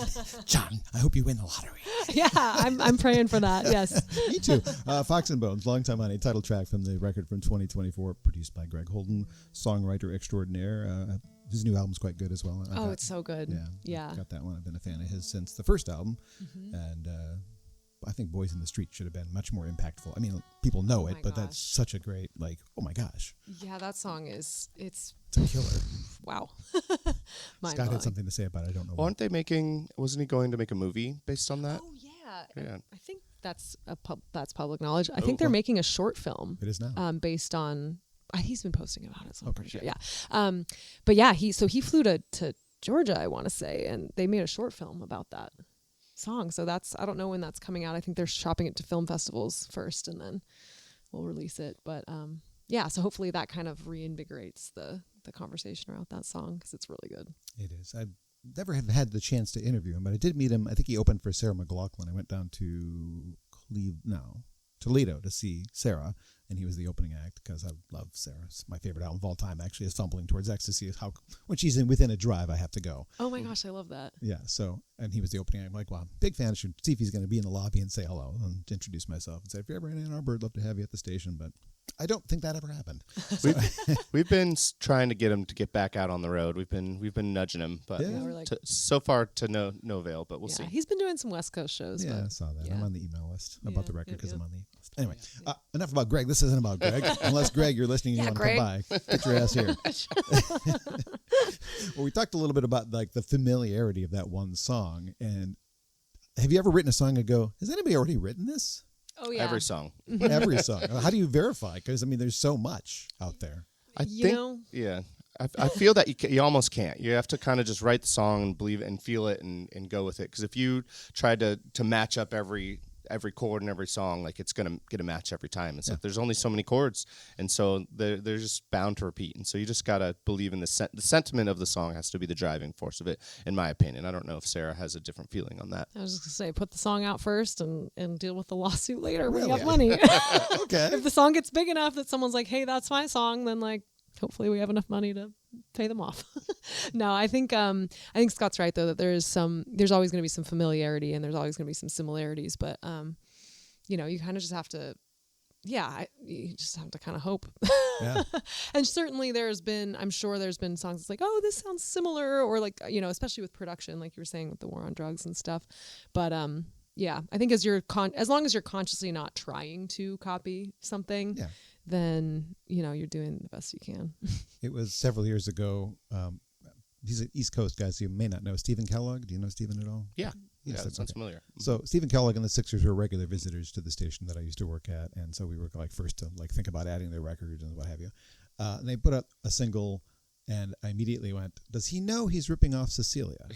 S1: John, I hope you win the lottery.
S5: Yeah, I'm praying for that. Yes.
S1: Me too. Fox and Bones, Long Time Honey, title track from the record from 2024, produced by Greg Holden, songwriter extraordinaire. His new album's quite good as well.
S5: It's so good. Yeah.
S1: Got that one. I've been a fan of his since the first album.
S5: Mm-hmm.
S1: And I think Boys in the Street should have been much more impactful. I mean, people know it, but that's such a great, like, oh my gosh.
S5: Yeah, that song it's
S1: a killer.
S5: wow.
S1: Scott had something to say about it. I don't know.
S3: Well, aren't they wasn't he going to make a movie based on that?
S5: Oh, yeah.
S3: Yeah.
S5: I think that's public knowledge. I think they're making a short film.
S1: It is now.
S5: Based on, he's been posting about it, so I'm pretty sure. Yeah. But yeah, he flew to Georgia, I want to say, and they made a short film about that song. So I don't know when that's coming out. I think they're shopping it to film festivals first, and then we'll release it. But yeah, so hopefully that kind of reinvigorates the conversation around that song, because it's really good.
S1: It is. I never have had the chance to interview him, but I did meet him. I think he opened for Sarah McLachlan. I went down to Toledo to see Sarah, and he was the opening act because I love Sarah. It's my favorite album of all time, actually, is Fumbling Towards Ecstasy. Is how when she's within a drive, I have to go.
S5: Oh my gosh, I love that.
S1: Yeah, so, and he was the opening act. I'm like, well, I'm a big fan. I should see if he's going to be in the lobby and say hello and introduce myself and say, if you're ever in Ann Arbor, I'd love to have you at the station, but I don't think that ever happened.
S3: We've been trying to get him to get back out on the road. We've been nudging him, but so far to no avail. But we'll see.
S5: He's been doing some West Coast shows.
S1: Yeah,
S5: but
S1: I saw that.
S5: yeah.
S1: I'm on the email list about the record because I'm on the email list. Anyway, enough about Greg. This isn't about Greg. Unless, Greg, you're listening and you want to come by. Get your ass here. Well, we talked a little bit about like the familiarity of that one song. And have you ever written a song and go, has anybody already written this?
S5: Oh, yeah.
S3: Every song.
S1: Every song. How do you verify? Because, I mean, there's so much out there.
S3: I think I feel that you almost can't. You have to kind of just write the song and believe it and feel it and go with it. Because if you try to match up every chord and every song, like it's gonna get a match every time. It's like there's only so many chords, and so they're just bound to repeat. And so you just gotta believe in the sentiment of the song has to be the driving force of it, in my opinion. I don't know if Sarah has a different feeling on that.
S5: I was just gonna say, put the song out first and deal with the lawsuit later when you
S1: Really?
S5: have money.
S1: Okay.
S5: If the song gets big enough that someone's like, hey, that's my song, then like hopefully we have enough money to pay them off. No, I think Scott's right though, that there's always going to be some familiarity and there's always going to be some similarities, but you kind of just have to, you just have to kind of hope.
S1: Yeah.
S5: And certainly I'm sure there's been songs that's like, oh, this sounds similar, or like, especially with production, like you were saying with the war on drugs and stuff. But I think as long as you're consciously not trying to copy something, then you're doing the best you can.
S1: It was several years ago. He's an East Coast guy, so you may not know Stephen Kellogg. Do you know Stephen at all?
S3: Yeah.
S1: Yes,
S3: That sounds familiar.
S1: So Stephen Kellogg and the Sixers were regular visitors to the station that I used to work at, and so we were like first to like think about adding their record and what have you. And they put up a single, and I immediately went, "Does he know he's ripping off Cecilia?"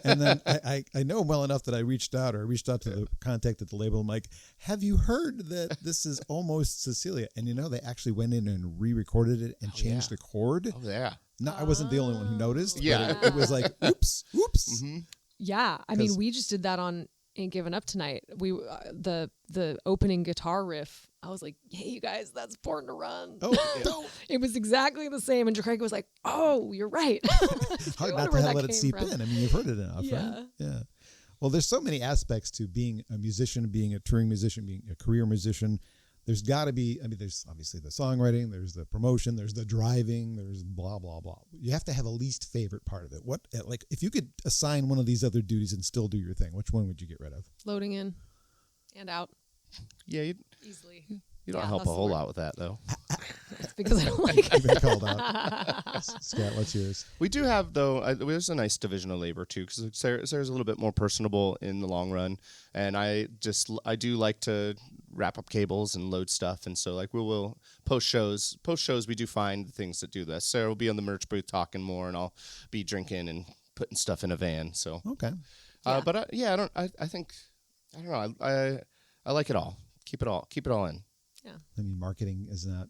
S1: And then I know him well enough that I reached out to the contact at the label. I'm like, "Have you heard that this is almost Cecilia?" And they actually went in and re-recorded it and changed the chord.
S3: Oh yeah.
S1: No, I wasn't the only one who noticed.
S3: Yeah.
S1: But it was like, oops.
S3: Mm-hmm.
S5: Yeah, I mean, we just did that on Ain't Giving Up Tonight. We the opening guitar riff. I was like, "Hey, you guys, that's Born to Run."
S1: Oh,
S5: It was exactly the same, and Craig was like, "Oh, you're right."
S1: hard not to let it seep in. I mean, you've heard it enough, right? Yeah. Well, there's so many aspects to being a musician, being a touring musician, being a career musician. There's got to be, there's obviously the songwriting, there's the promotion, there's the driving, there's blah, blah, blah. You have to have a least favorite part of it. What, like, if you could assign one of these other duties and still do your thing, which one would you get rid of?
S5: Loading in and out.
S3: Yeah,
S5: easily.
S3: You don't help a whole lot with that, though.
S5: It's because I don't like it.
S1: You've been called out. Scott, what's yours?
S3: We do have, though, there's a nice division of labor, too, because Sarah's a little bit more personable in the long run. And I do like to wrap up cables and load stuff. And so, like, we will post shows, we do find things that do this. Sarah will be on the merch booth talking more, and I'll be drinking and putting stuff in a van. So,
S1: okay.
S3: But, I like it all. Keep it all in.
S5: Yeah.
S1: I mean, marketing is not.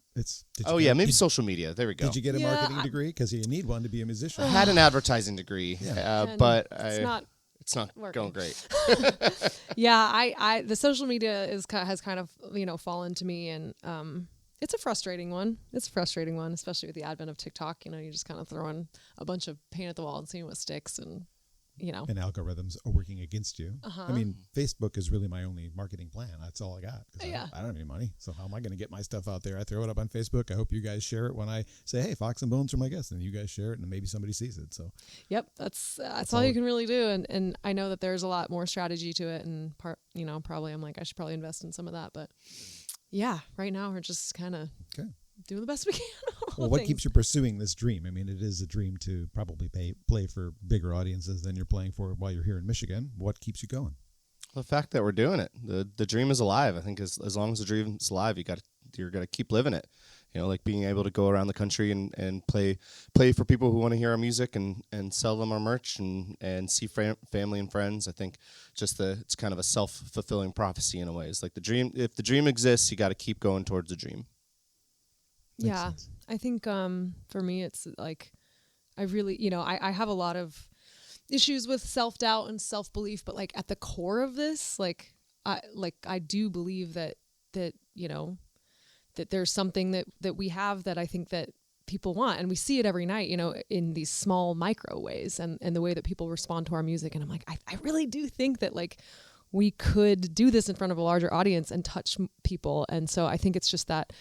S3: Maybe social media. There we go.
S1: Did you get a marketing degree? Because you need one to be a musician.
S3: I had an advertising degree, but it's not going great.
S5: Yeah, the social media has kind of fallen to me, and it's a frustrating one. Especially with the advent of TikTok. You just kind of throwing a bunch of paint at the wall and seeing what sticks, and
S1: And algorithms are working against you.
S5: Uh-huh.
S1: I mean, Facebook is really my only marketing plan. That's all I got.
S5: Yeah.
S1: I don't have any money. So how am I going to get my stuff out there? I throw it up on Facebook. I hope you guys share it when I say, hey, Fox and Bones are my guests. And you guys share it and maybe somebody sees it. So
S5: yep, that's all you can really do. And I know that there's a lot more strategy to it. And probably I'm like, I should probably invest in some of that. But yeah, right now we're just kind of doing the best we can.
S1: Well, what keeps you pursuing this dream? I mean, it is a dream to probably play for bigger audiences than you're playing for while you're here in Michigan. What keeps you going?
S3: The fact that we're doing it, the dream is alive. I think as long as the dream is alive, you're gonna keep living it. Like being able to go around the country and play for people who want to hear our music and sell them our merch and see family and friends. I think it's kind of a self-fulfilling prophecy in a way. It's like the dream. If the dream exists, you got to keep going towards the dream.
S5: Yeah, I think for me, it's like I really, I have a lot of issues with self-doubt and self-belief, but like at the core of this, I do believe that there's something that we have that I think that people want, and we see it every night, in these small micro ways, and the way that people respond to our music. And I'm like, I really do think that like we could do this in front of a larger audience and touch people. And so I think it's just that,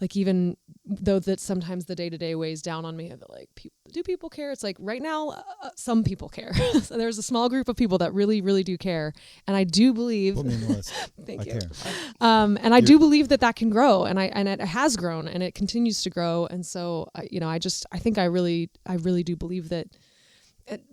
S5: like, even though that sometimes the day-to-day weighs down on me, but like, do people care? It's like right now, some people care. So there's a small group of people that really, really do care. And I do believe,
S1: Put me in the list.
S5: thank
S1: I
S5: you.
S1: care.
S5: And I do believe that can grow, and it has grown, and it continues to grow. And so, I think I really do believe that.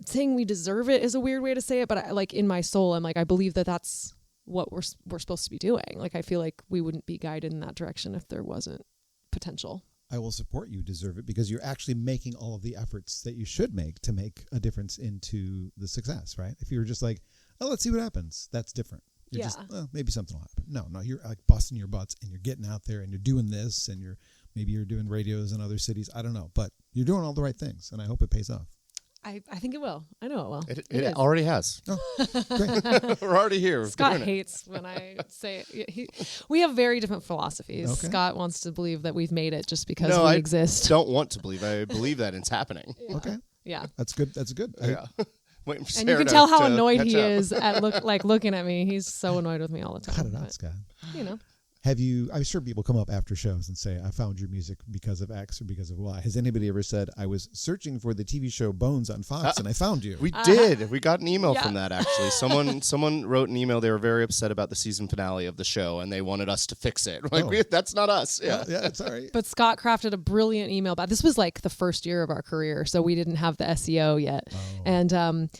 S5: Saying we deserve it is a weird way to say it, but in my soul, I'm like, I believe that that's what we're supposed to be doing. Like, I feel like we wouldn't be guided in that direction if there wasn't potential.
S1: I will support you deserve it, because you're actually making all of the efforts that you should make to make a difference into the success, right? If you were just like, oh, let's see what happens, that's different. You're just, well, maybe something will happen. No, you're like busting your butts and you're getting out there and you're doing this, and maybe you're doing radios in other cities. I don't know, but you're doing all the right things, and I hope it pays off.
S5: I think it will. I know it will.
S3: It already has.
S1: Oh, great.
S3: We're already here.
S5: Scott hates when I say it. We have very different philosophies. Okay. Scott wants to believe that we've made it just because we exist.
S3: I don't want to believe. I believe that it's happening.
S1: Yeah. Okay.
S5: Yeah.
S1: That's good. That's good.
S3: Yeah.
S5: And you can tell how annoyed he is at looking at me. He's so annoyed with me all the time.
S1: Cut it out, Scott.
S5: You know.
S1: I'm sure people come up after shows and say, I found your music because of X or because of Y. Has anybody ever said, I was searching for the TV show Bones on Fox and I found you?
S3: We did. We got an email from that, actually. Someone wrote an email. They were very upset about the season finale of the show, and they wanted us to fix it. That's not us. Yeah,
S1: it's all right.
S5: But Scott crafted a brilliant email. This was like the first year of our career, so we didn't have the SEO yet. Oh. And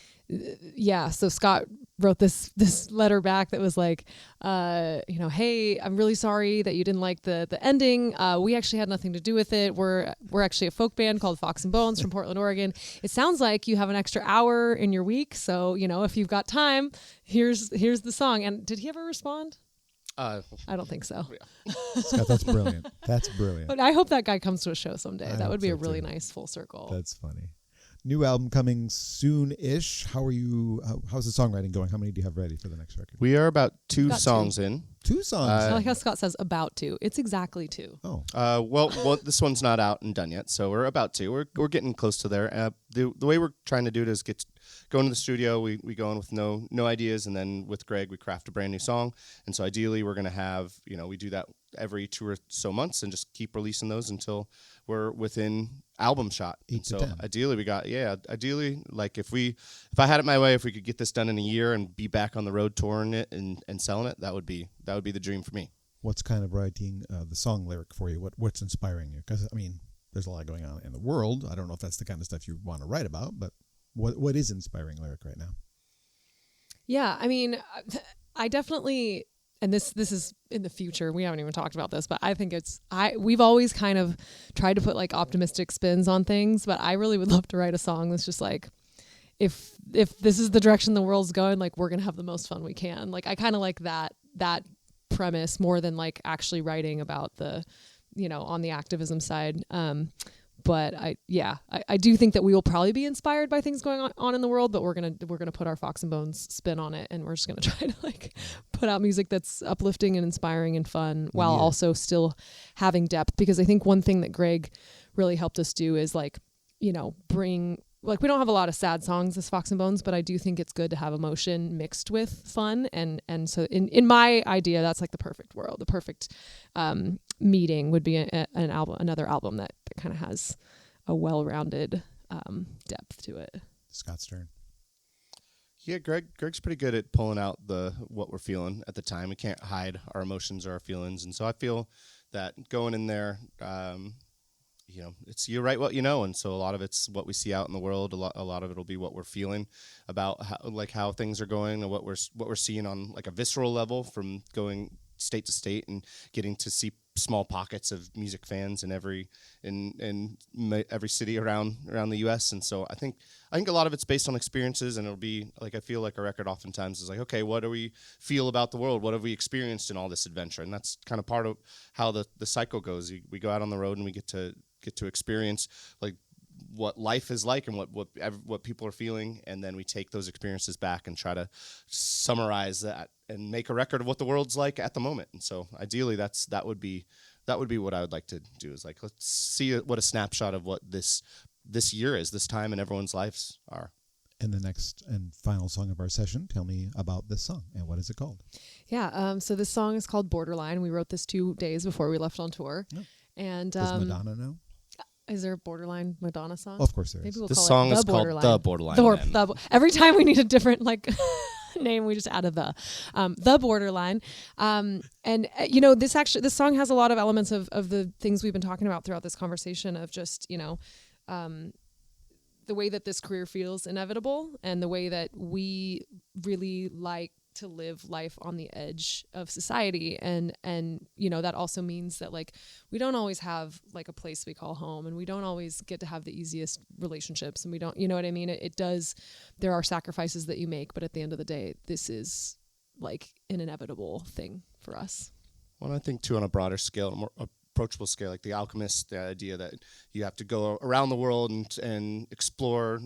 S5: so Scott wrote this letter back that was like, hey, I'm really sorry that you didn't like the ending. We actually had nothing to do with it. We're actually a folk band called Fox and Bones from Portland, Oregon. It sounds like you have an extra hour in your week, so if you've got time, here's the song. And did he ever respond? I don't think so.
S1: Yeah. Scott, that's brilliant. That's brilliant.
S5: But I hope that guy comes to a show someday. That would be a really nice full circle.
S1: That's funny. New album coming soon-ish. How are you? How's the songwriting going? How many do you have ready for the next record?
S3: We are about two songs in.
S1: 2 songs.
S5: I like how Scott says about 2. It's exactly 2.
S1: Oh.
S3: Well, this one's not out and done yet, so we're about to. We're getting close to there. The way we're trying to do it is go into the studio. We go in with no ideas, and then with Greg we craft a brand new song. And so ideally we're gonna have we do that every 2 or so months and just keep releasing those until we're within album shot.
S1: 8 to 10.
S3: Ideally like if I had it my way, if we could get this done in a year and be back on the road touring it and selling it, that would be the dream for me.
S1: What's kind of writing the song lyric for you? What's inspiring you? Because there's a lot going on in the world. I don't know if that's the kind of stuff you want to write about, but what is inspiring lyric right now?
S5: Yeah, I definitely. And this is in the future. We haven't even talked about this, but I think we've always kind of tried to put like optimistic spins on things, but I really would love to write a song that's just like, if this is the direction the world's going, like we're going to have the most fun we can. Like I kind of like that premise more than like actually writing about the, on the activism side. But I do think that we will probably be inspired by things going on in the world, but we're gonna put our Fox and Bones spin on it, and we're just gonna try to like put out music that's uplifting and inspiring and fun while also still having depth. Because I think one thing that Greg really helped us do is like, bring. Like we don't have a lot of sad songs as Fox and Bones, but I do think it's good to have emotion mixed with fun. And so in my idea, that's like the perfect world. The perfect meeting would be another album that kind of has a well-rounded depth to it.
S1: Scott's turn.
S3: Yeah, Greg's pretty good at pulling out what we're feeling at the time. We can't hide our emotions or our feelings, and so I feel that going in there. It's you write what you know, and so a lot of it's what we see out in the world. A lot of it'll be what we're feeling about how things are going, and what we're seeing on like a visceral level from going state to state and getting to see small pockets of music fans in every city around the U.S. And so I think a lot of it's based on experiences, and it'll be like I feel like a record oftentimes is like, okay, what do we feel about the world? What have we experienced in all this adventure? And that's kind of part of how the cycle goes. We go out on the road and we get to experience like what life is like and what people are feeling, and then we take those experiences back and try to summarize that and make a record of what the world's like at the moment. And so ideally that would be what I would like to do, is like let's see what a snapshot of what this year is, this time in everyone's lives are.
S1: And the next and final song of our session, tell me about this song and what is it called?
S5: Yeah, so this song is called Borderline. We wrote this 2 days before we left on tour.
S1: Oh.
S5: And
S1: does Madonna know?
S5: Is there a Borderline Madonna song?
S1: Of course there is.
S5: Maybe we'll
S3: the
S5: call
S3: song
S5: it
S3: is
S5: Borderline.
S3: called The Borderline.
S5: Every time we need a different like name, we just add the Borderline. This song has a lot of elements of the things we've been talking about throughout this conversation of just the way that this career feels inevitable, and the way that we really like to live life on the edge of society. And that also means that like, we don't always have like a place we call home, and we don't always get to have the easiest relationships, and we don't, you know what I mean? It does, there are sacrifices that you make, but at the end of the day, this is like an inevitable thing for us.
S3: Well, I think too, on a broader scale, a more approachable scale, like The Alchemist, the idea that you have to go around the world and explore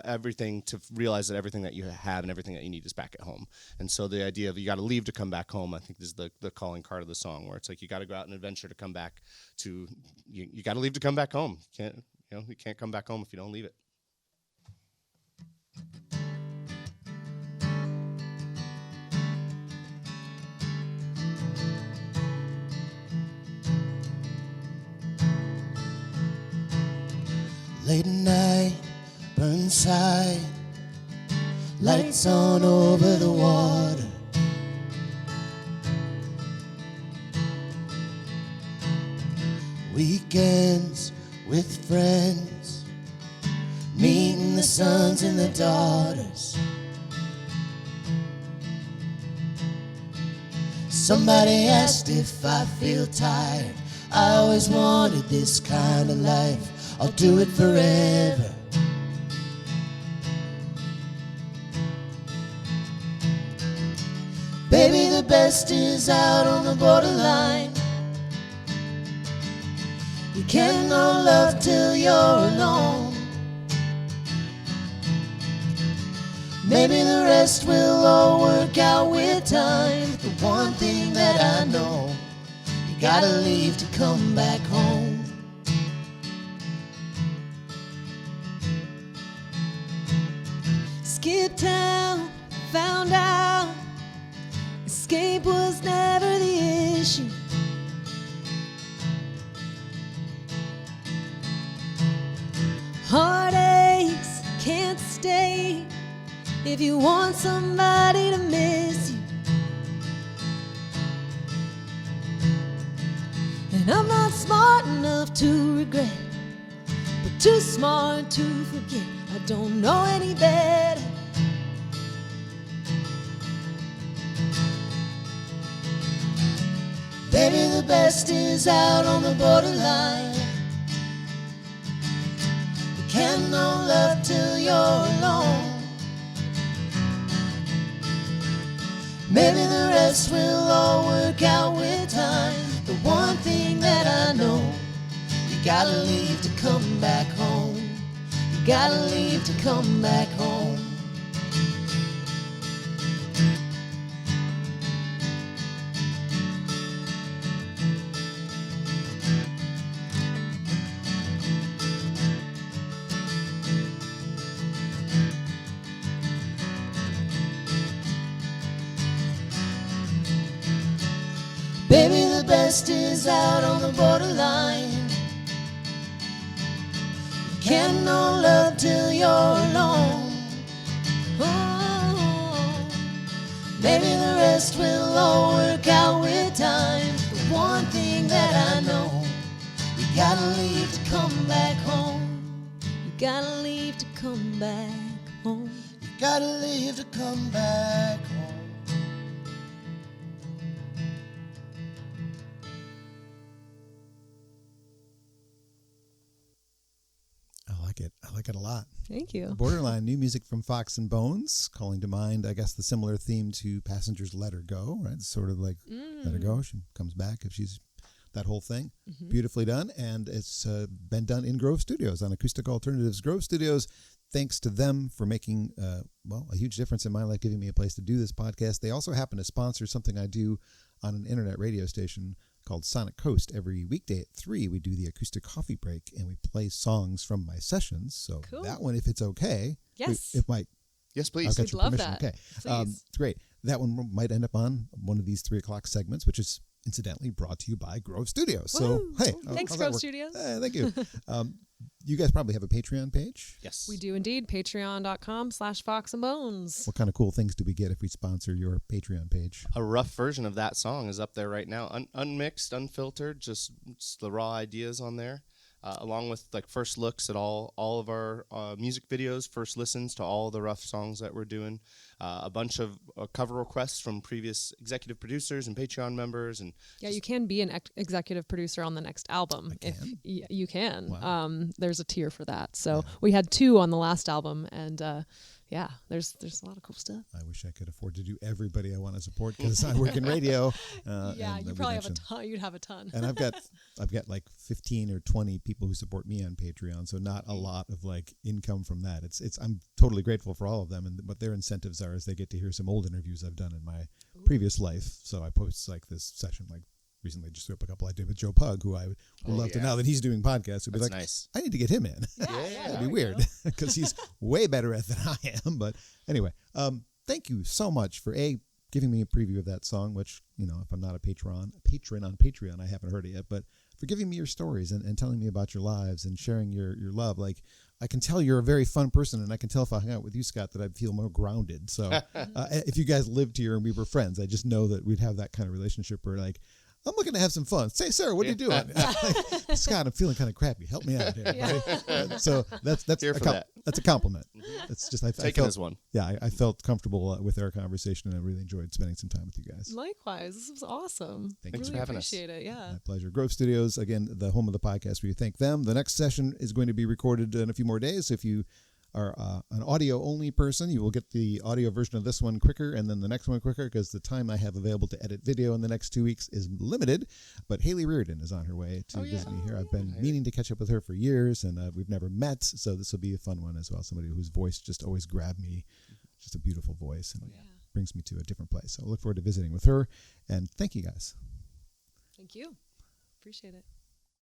S3: everything to realize that everything that you have and everything that you need is back at home. And so the idea of you got to leave to come back home, I think is the calling card of the song, where it's like you got to go out and adventure to come back to, you got to leave to come back home. You can't come back home if you don't leave it.
S4: Late at night, Burnside, lights on over the water. Weekends with friends, meeting the sons and the daughters. Somebody asked if I feel tired. I always wanted this kind of life. I'll do it forever. Baby, the best is out on the borderline. You can't know love till you're alone. Maybe the rest will all work out with time. But the one thing that I know, you gotta leave to come back home.
S2: Skip town, found out escape was never the issue. Heartaches can't stay if you want somebody to miss you. And I'm not smart enough to regret, but too smart to forget. I don't know any better.
S4: Baby, the best is out on the borderline. You can't know love till you're alone. Maybe the rest will all work out with time. The one thing that I know, you gotta leave to come back home. You gotta leave to come back home. Baby, the best is out on the borderline. You can't know love till you're alone. Oh, maybe the rest will all work out with time. The one thing that I know, you gotta leave to come back home.
S2: You gotta leave to come back home.
S4: You gotta leave to come back home.
S1: I like it a lot.
S5: Thank you.
S1: Borderline, new music from Fox and Bones, calling to mind, I guess, the similar theme to Passengers Let Her Go, right? It's sort of like Let Her Go. She comes back if she's that whole thing. Mm-hmm. Beautifully done. And it's been done in Grove Studios on Acoustic Alternatives. Grove Studios, thanks to them for making, a huge difference in my life, giving me a place to do this podcast. They also happen to sponsor something I do on an internet radio station called Sonic Coast. Every weekday at 3, we do the acoustic coffee break, and we play songs from my sessions. So cool. That one, if it's okay.
S5: Yes.
S3: Yes, please.
S5: We'd love that.
S1: Okay.
S5: Please.
S1: Great. That one might end up on one of these 3 o'clock segments, which is incidentally brought to you by Grove Studios.
S5: Woo.
S1: So, hey.
S5: Thanks, Grove Studios.
S1: Thank you. You guys probably have a Patreon page?
S3: Yes.
S5: We do indeed. Patreon.com/foxandbones.
S1: What kind of cool things do we get if we sponsor your Patreon page?
S3: A rough version of that song is up there right now. Unmixed, unfiltered, just the raw ideas on there. along with like first looks at all of our music videos, first listens to all the rough songs that we're doing, a bunch of cover requests from previous executive producers and Patreon members, and
S5: you can be an executive producer on the next album if you can.
S1: Wow.
S5: There's a tier for that. So we had 2 on the last album, and there's a lot of cool stuff.
S1: I wish I could afford to do everybody I want to support because I work in radio.
S5: You probably have a ton. You'd have a ton.
S1: And I've got like 15 or 20 people who support me on Patreon, so not a lot of like income from that. I'm totally grateful for all of them, and what their incentives are is they get to hear some old interviews I've done in my previous life. So I post like this session, like recently just threw up a couple I did with Joe Pug, who I would love to, now that he's doing podcasts, would be like,
S3: nice.
S1: I need to get him in. That'd be weird because he's way better at it than I am. But anyway, thank you so much for giving me a preview of that song, which, if I'm not a patron on Patreon, I haven't heard it yet, but for giving me your stories and telling me about your lives and sharing your love. Like, I can tell you're a very fun person, and I can tell if I hang out with you, Scott, that I'd feel more grounded. So if you guys lived here and we were friends, I just know that we'd have that kind of relationship where, like, I'm looking to have some fun. Say, Sarah, what are you doing? Like, Scott, I'm feeling kind of crappy. Help me out here. Right? So that's a compliment. It's just I felt,
S3: as one.
S1: Yeah, I felt comfortable with our conversation, and I really enjoyed spending some time with you guys.
S5: Likewise, this was awesome.
S3: Thanks
S5: really
S3: for having us.
S5: Appreciate it. Yeah,
S1: My pleasure. Grove Studios, again, the home of the podcast. We thank them. The next session is going to be recorded in a few more days. So if you are an audio-only person, you will get the audio version of this one quicker and then the next one quicker, because the time I have available to edit video in the next 2 weeks is limited. But Haley Reardon is on her way to visit me here. I've been meaning to catch up with her for years, and we've never met, so this will be a fun one as well. Somebody whose voice just always grabbed me, just a beautiful voice, and brings me to a different place. So I look forward to visiting with her, and thank you guys.
S5: Thank you. Appreciate it.